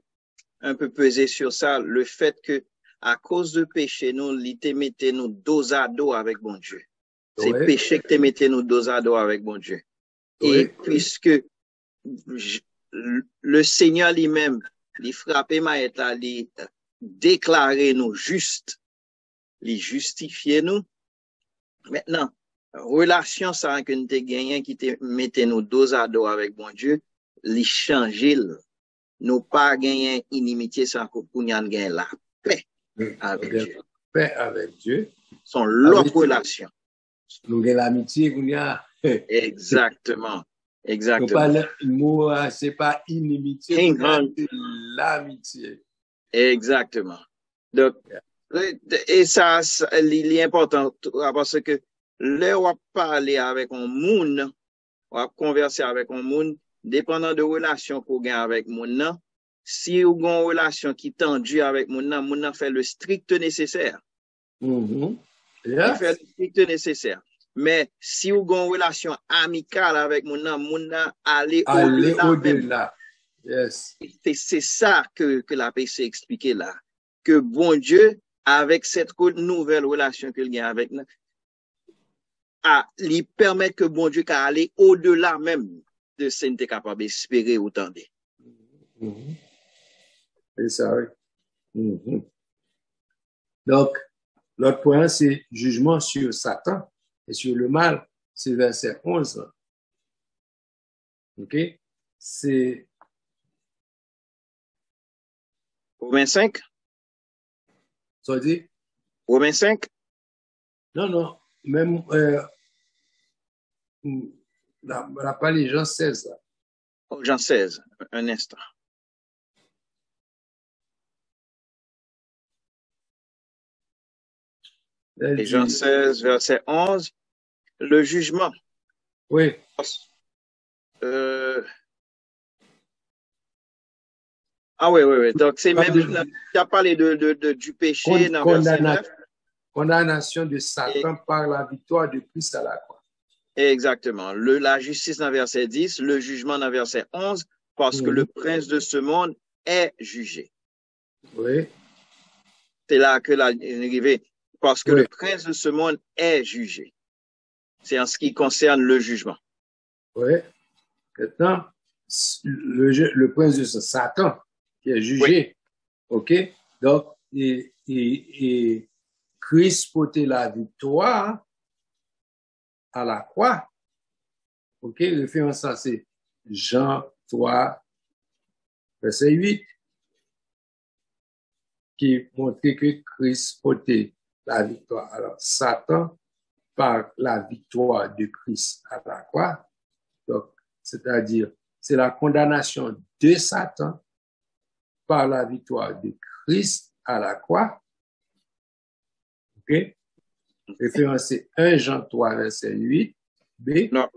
un peu peser sur ça, le fait que, à cause de péché, nous, l'ité mettez nous dos à dos avec bon Dieu. C'est péché que t'es mettez nous dos à dos avec bon Dieu. Et puisque le Seigneur lui-même, il frappait Maëta, il déclarait nous justes, il justifiait nous. Maintenant, relation ça que nous te gagné qui te mettait nous dos à dos avec bon Dieu, il changeait. Nous pas gagné inimitié sans qu'on y ait la paix avec Dieu. Paix avec Dieu. Son l'autre relation. Nous avons l'amitié qu'on y a. Exactement. C'est pas inimitié, c'est l'amitié. Exactement. Donc, et ça, il est important parce que là, on va parler avec un monde, on va converser avec un monde, dépendant de relation qu'on gagne avec moun, si vous avez une relation qui est tendue avec moun fait le strict nécessaire. Yes. Il fait le strict nécessaire. Mais si vous avez une relation amicale avec moun aller au-delà. Yes. C'est ça que la PC expliqué là. Que bon Dieu, avec cette nouvelle relation qu'il y a avec nous, il permet que bon Dieu qu'à aller au-delà même de ce que capable d'espérer autant de. C'est ça, oui. Donc, l'autre point, c'est jugement sur Satan et sur le mal. C'est verset 11. OK? C'est Romains 5? Ça dit? Romains 5? Non. Même, la parole Jean 16. Là. Oh, Jean 16, un instant. Et Jean 16, verset 11, le jugement. Oui. Oui. Donc, c'est même, tu as parlé du péché dans verset 9. Condamnation de Satan par la victoire de Christ à la croix. Exactement. La justice dans verset 10, le jugement dans verset 11, parce que le prince de ce monde est jugé. Oui. C'est là que la arrivée. Parce que le prince de ce monde est jugé. C'est en ce qui concerne le jugement. Oui. Maintenant, le prince de Satan qui est jugé. Oui. OK? Donc, et Christ portait la victoire à la croix. OK? Référence à c'est Jean 3, verset 8, qui montrait que Christ portait la victoire. Alors, Satan, par la victoire de Christ à la croix, donc, c'est-à-dire, c'est la condamnation de Satan par la victoire de Christ à la croix. OK? Référence 1 Jean 3, verset 8. B. Non.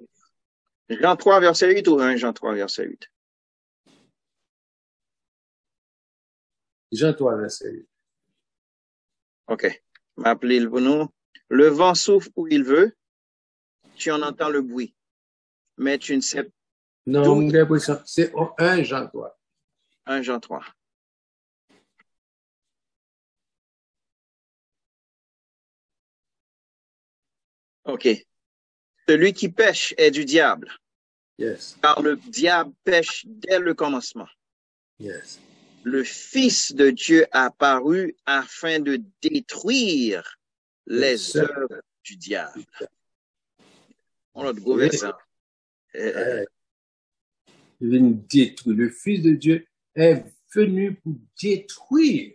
Jean 3, verset 8 ou 1 Jean 3, verset 8? Jean 3, verset 8. OK. M'appeler pour nous. Le vent souffle où il veut. Tu en entends le bruit. Mais tu ne sais pas. Non, c'est 1 Jean 3. 1 Jean 3. OK. Celui qui pêche est du diable. Yes. Car le diable pêche dès le commencement. Yes. Le Fils de Dieu apparu afin de détruire les œuvres du diable. On a de gros versets. Le Fils de Dieu est venu pour détruire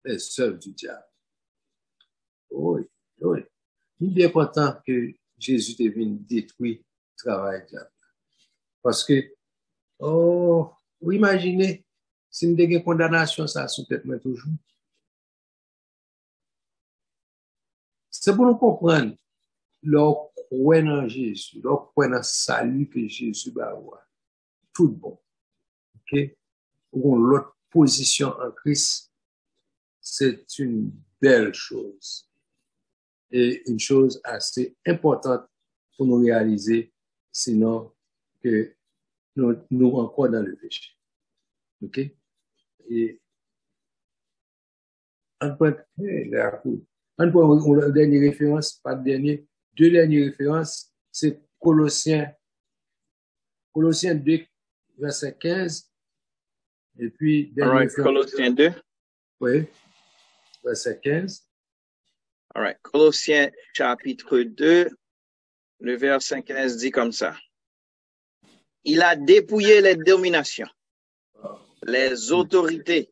les œuvres du diable. Oui. Il est important que Jésus devienne détruire le travail du diable. Parce que, vous imaginez, si nous avons une condamnation, ça sous tête moi toujours. C'est pour nous comprendre, leur croix en Jésus, leur croix dans le salut que Jésus va avoir. Tout bon. OK? ou l'autre position en Christ, c'est une belle chose. Et une chose assez importante pour nous réaliser, sinon que nous encore dans le péché. OK? Et on peut la dernière référence, pas de dernier, deux dernières références, c'est Colossiens 2, verset 15, et puis All Colossiens 2. Oui, verset 15. All right. Colossiens chapitre 2, le verset 15 dit comme ça. Il a dépouillé les dominations, les autorités,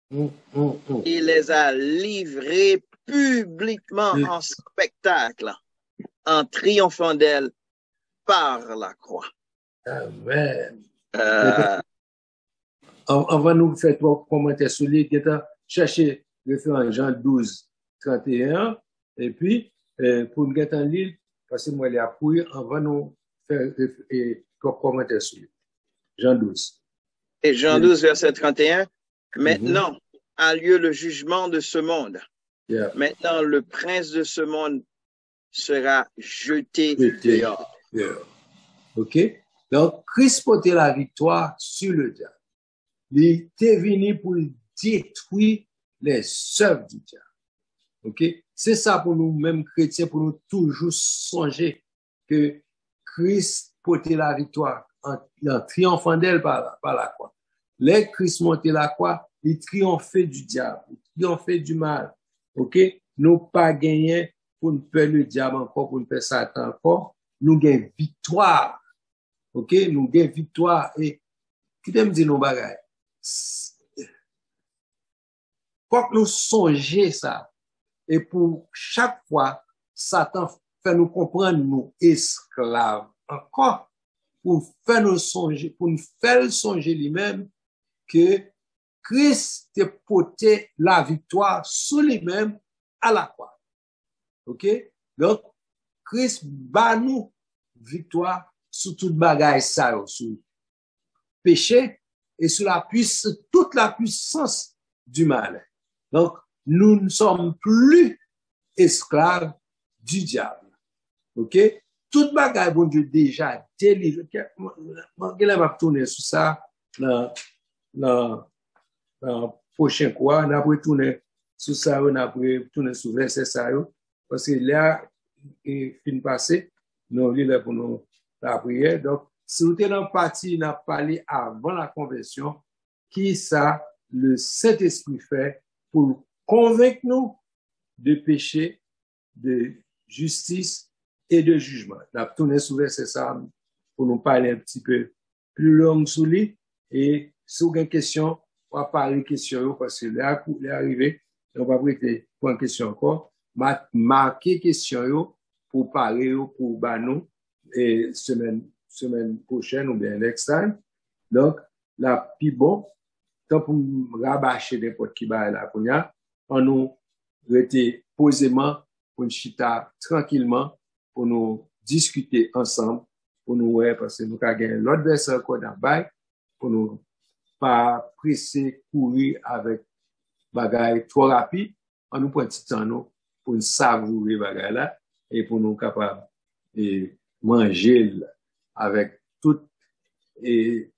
il les a livrées publiquement en spectacle, en triomphant d'elles par la croix. Amen. On va nous faire trois commentaires sur les qui chercher référence Jean 12, 31, et puis pour nous get en ligne, parce que moi, les appuyé, on va nous faire trois commentaires sur lui. Jean 12. Et Jean 12, verset 31, maintenant a lieu le jugement de ce monde. Yeah. Maintenant, le prince de ce monde sera jeté dehors. OK? Donc, Christ portait la victoire sur le diable. Il était venu pour détruire les œuvres du diable. OK? C'est ça pour nous, même chrétiens, pour nous toujours songer que Christ portait la victoire en triomphant d'elle par la croix. Les Christ montait la croix, il triomphait du diable, il triomphait du mal. OK? Nous pas gagné pour nous faire le diable encore, pour nous faire Satan encore. Nous gagnons victoire. OK? Nous gagnons victoire. Et qui t'aime dire nos bagailles? Quand nous songeons ça, et pour chaque fois, Satan fait nous comprendre nous esclaves. Encore, pour faire nous songer, pour nous faire songer lui-même que Christ te porté la victoire sur lui-même à la croix. OK? Donc, Christ bat nous victoire sur toute bagaille ça, sur péché et sur toute la puissance du mal. Donc, nous ne sommes plus esclaves du diable. OK? Toute bagaille, bon Dieu, déjà délivré. Je vais tourner sur ça dans prochain cours. On a tourner sur ça, on a tourner sur verset ça, parce que là, il fin passé, nous lisons pour nous la prière. Donc, si vous êtes dans la partie, on a parlé avant la conversion, qui ça, le Saint-Esprit fait pour convaincre nous de péché, de justice et de jugement. On a tourné sur verset ça pour nous parler un petit peu plus long sur lui. Et si vous avez une question, on va parler de question parce que là, il est arrivé, on va prêter pour une question encore. Marquer question pour parler pour nous et semaine prochaine ou bien next time. Donc, là, puis bon, tant pour rabâcher n'importe qui va là, on nous rester posément pour nous chita tranquillement pour nous discuter ensemble pour nous parce que nous avons gagné l'autre verset encore dans le bail pour nous pas presser courir avec bagaille trop rapide on nous prend petit temps nous pour nous savourer bagaille là et pour nous capable et manger avec tout et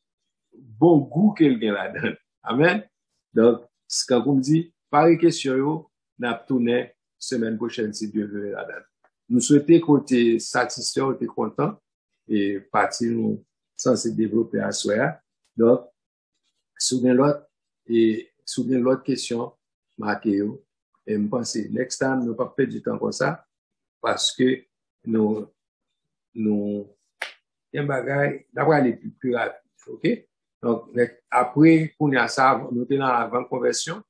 bon goût qu'elle gagne là-dedans. Amen. Donc quand on dit par question n'a tourné semaine prochaine si Dieu veut là-dedans. Nous souhaitons côté satisfait, côté content et partir nous censé développer à soi. Donc souvenez l'autre question marquez et me penser next time nous pas perdre du temps comme ça parce que nous un bagage d'avoir aller plus rapide. OK? Donc après qu'on a ça nous tenons avant conversion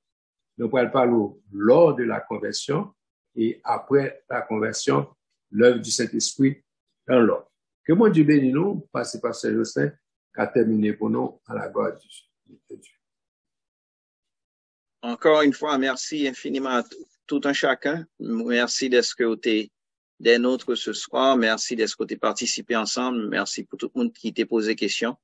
nous pourrons parler lors de la conversion et après la conversion, l'œuvre du Saint-Esprit dans l'homme. Que mon Dieu bénisse nous, parce que Pasteur Jocelyn a terminé pour nous à la gloire de Dieu. Encore une fois, merci infiniment à tout un chacun. Merci d'être côté des nôtres ce soir. Merci d'être côté participer ensemble. Merci pour tout le monde qui t'a posé question.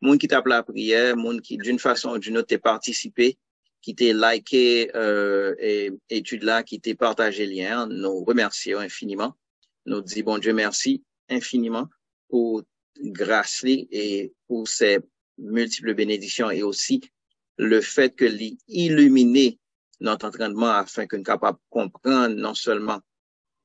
monde qui tape la prière, monde qui d'une façon ou d'une autre t'est participé, qui t'est liké étude là, qui t'est partagé lien, nous remercions infiniment. Nous disons bon Dieu merci infiniment pour grâce et pour ces multiples bénédictions et aussi le fait que l'illuminer notre entraînement afin que nous soyons capables de comprendre non seulement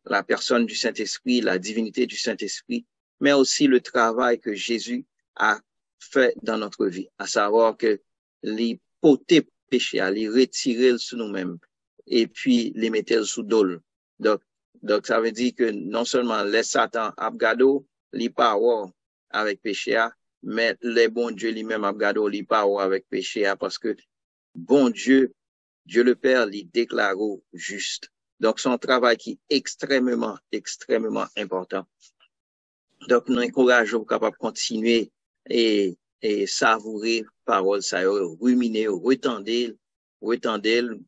la personne du Saint-Esprit, la divinité du Saint-Esprit, mais aussi le travail que Jésus a fait dans notre vie, à savoir que les poter péché, à les retirer sous nous-mêmes et puis les mettre sous dol. Donc ça veut dire que non seulement les Satan abgado, les power avec péché, mais les bon Dieu lui-même abgado, les power avec péché, parce que bon Dieu, Dieu le Père, les déclare juste. Donc, c'est un travail qui est extrêmement, extrêmement important. Donc, nous encourageons capables de continuer et savourer parole, ça ruminer, retendre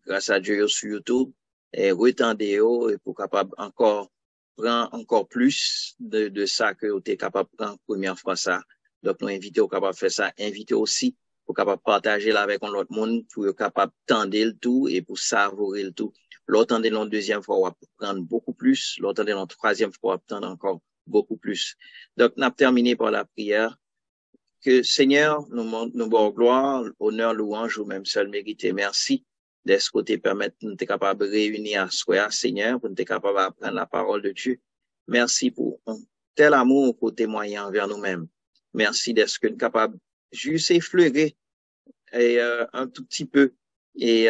grâce à Dieu sur YouTube, et retendre pour capable encore prendre encore plus de ça que vous êtes capable de prendre première fois ça. Donc, nous invitons capable de faire ça, inviter aussi pour capable partager là avec l'autre monde, pour être capable de tendre le tout et pour savourer le tout. L'autre la deuxième fois, on va prendre beaucoup plus. L'autre la troisième fois, on va prendre encore beaucoup plus. Donc, on a terminé par la prière. Que Seigneur, nous bon gloire, honneur, louange, ou même seul mérité. Merci d'être côté permettre nous être capables de réunir à soi, Seigneur, pour nous être capables d'apprendre la parole de Dieu. Merci pour un tel amour pour témoigner envers nous-mêmes. Merci d'être capable juste effleurer un tout petit peu et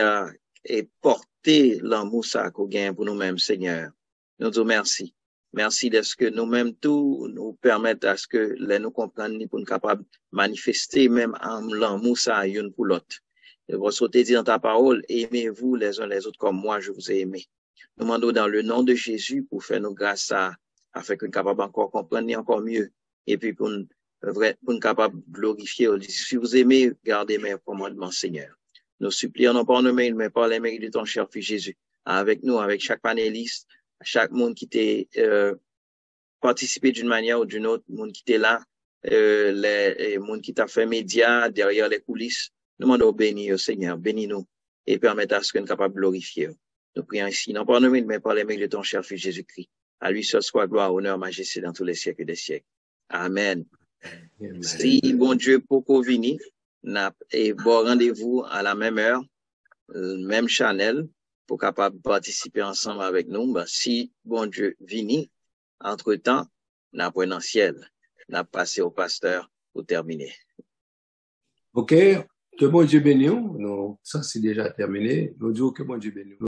porter l'amour ça qu'on gagne pour nous-mêmes, Seigneur. Nous disons merci. Merci de ce que nous-mêmes tout nous permettent à ce que nous comprenions pour nous capables de manifester même l'amour ça une pour l'autre. Vous sautez dit dans ta parole, aimez-vous les uns les autres comme moi je vous ai aimé. Nous demandons dans le nom de Jésus pour faire nos grâces afin que nous capables encore comprendre encore mieux et puis pour nous capables de glorifier. Si vous aimez, gardez mes commandements, Seigneur. Nous supplions non pas nos mains, mais par les mérites de ton cher Fils Jésus. Avec nous, avec chaque panéliste, chaque monde qui t'est participé d'une manière ou d'une autre, monde qui t'est là, les monde qui t'a fait média derrière les coulisses. Nous demandons bénir, Seigneur, bénis-nous et permettre à ce que nous soyons capables de glorifier. Nous prions ici, non pas nos mains, mais par les mérites de ton cher Fils Jésus-Christ. À lui seul soit gloire, honneur, majesté dans tous les siècles des siècles. Amen. Amen. Si bon Dieu pour venir, et bon rendez-vous à la même heure, même channel, pour capable participer ensemble avec nous. Ben, si bon Dieu vini, entre-temps, n'a pas dans ciel, n'a passé au pasteur pour terminer. Ok, que bon Dieu bénisse. Ça c'est déjà terminé. Nous disons que bon Dieu bénisse.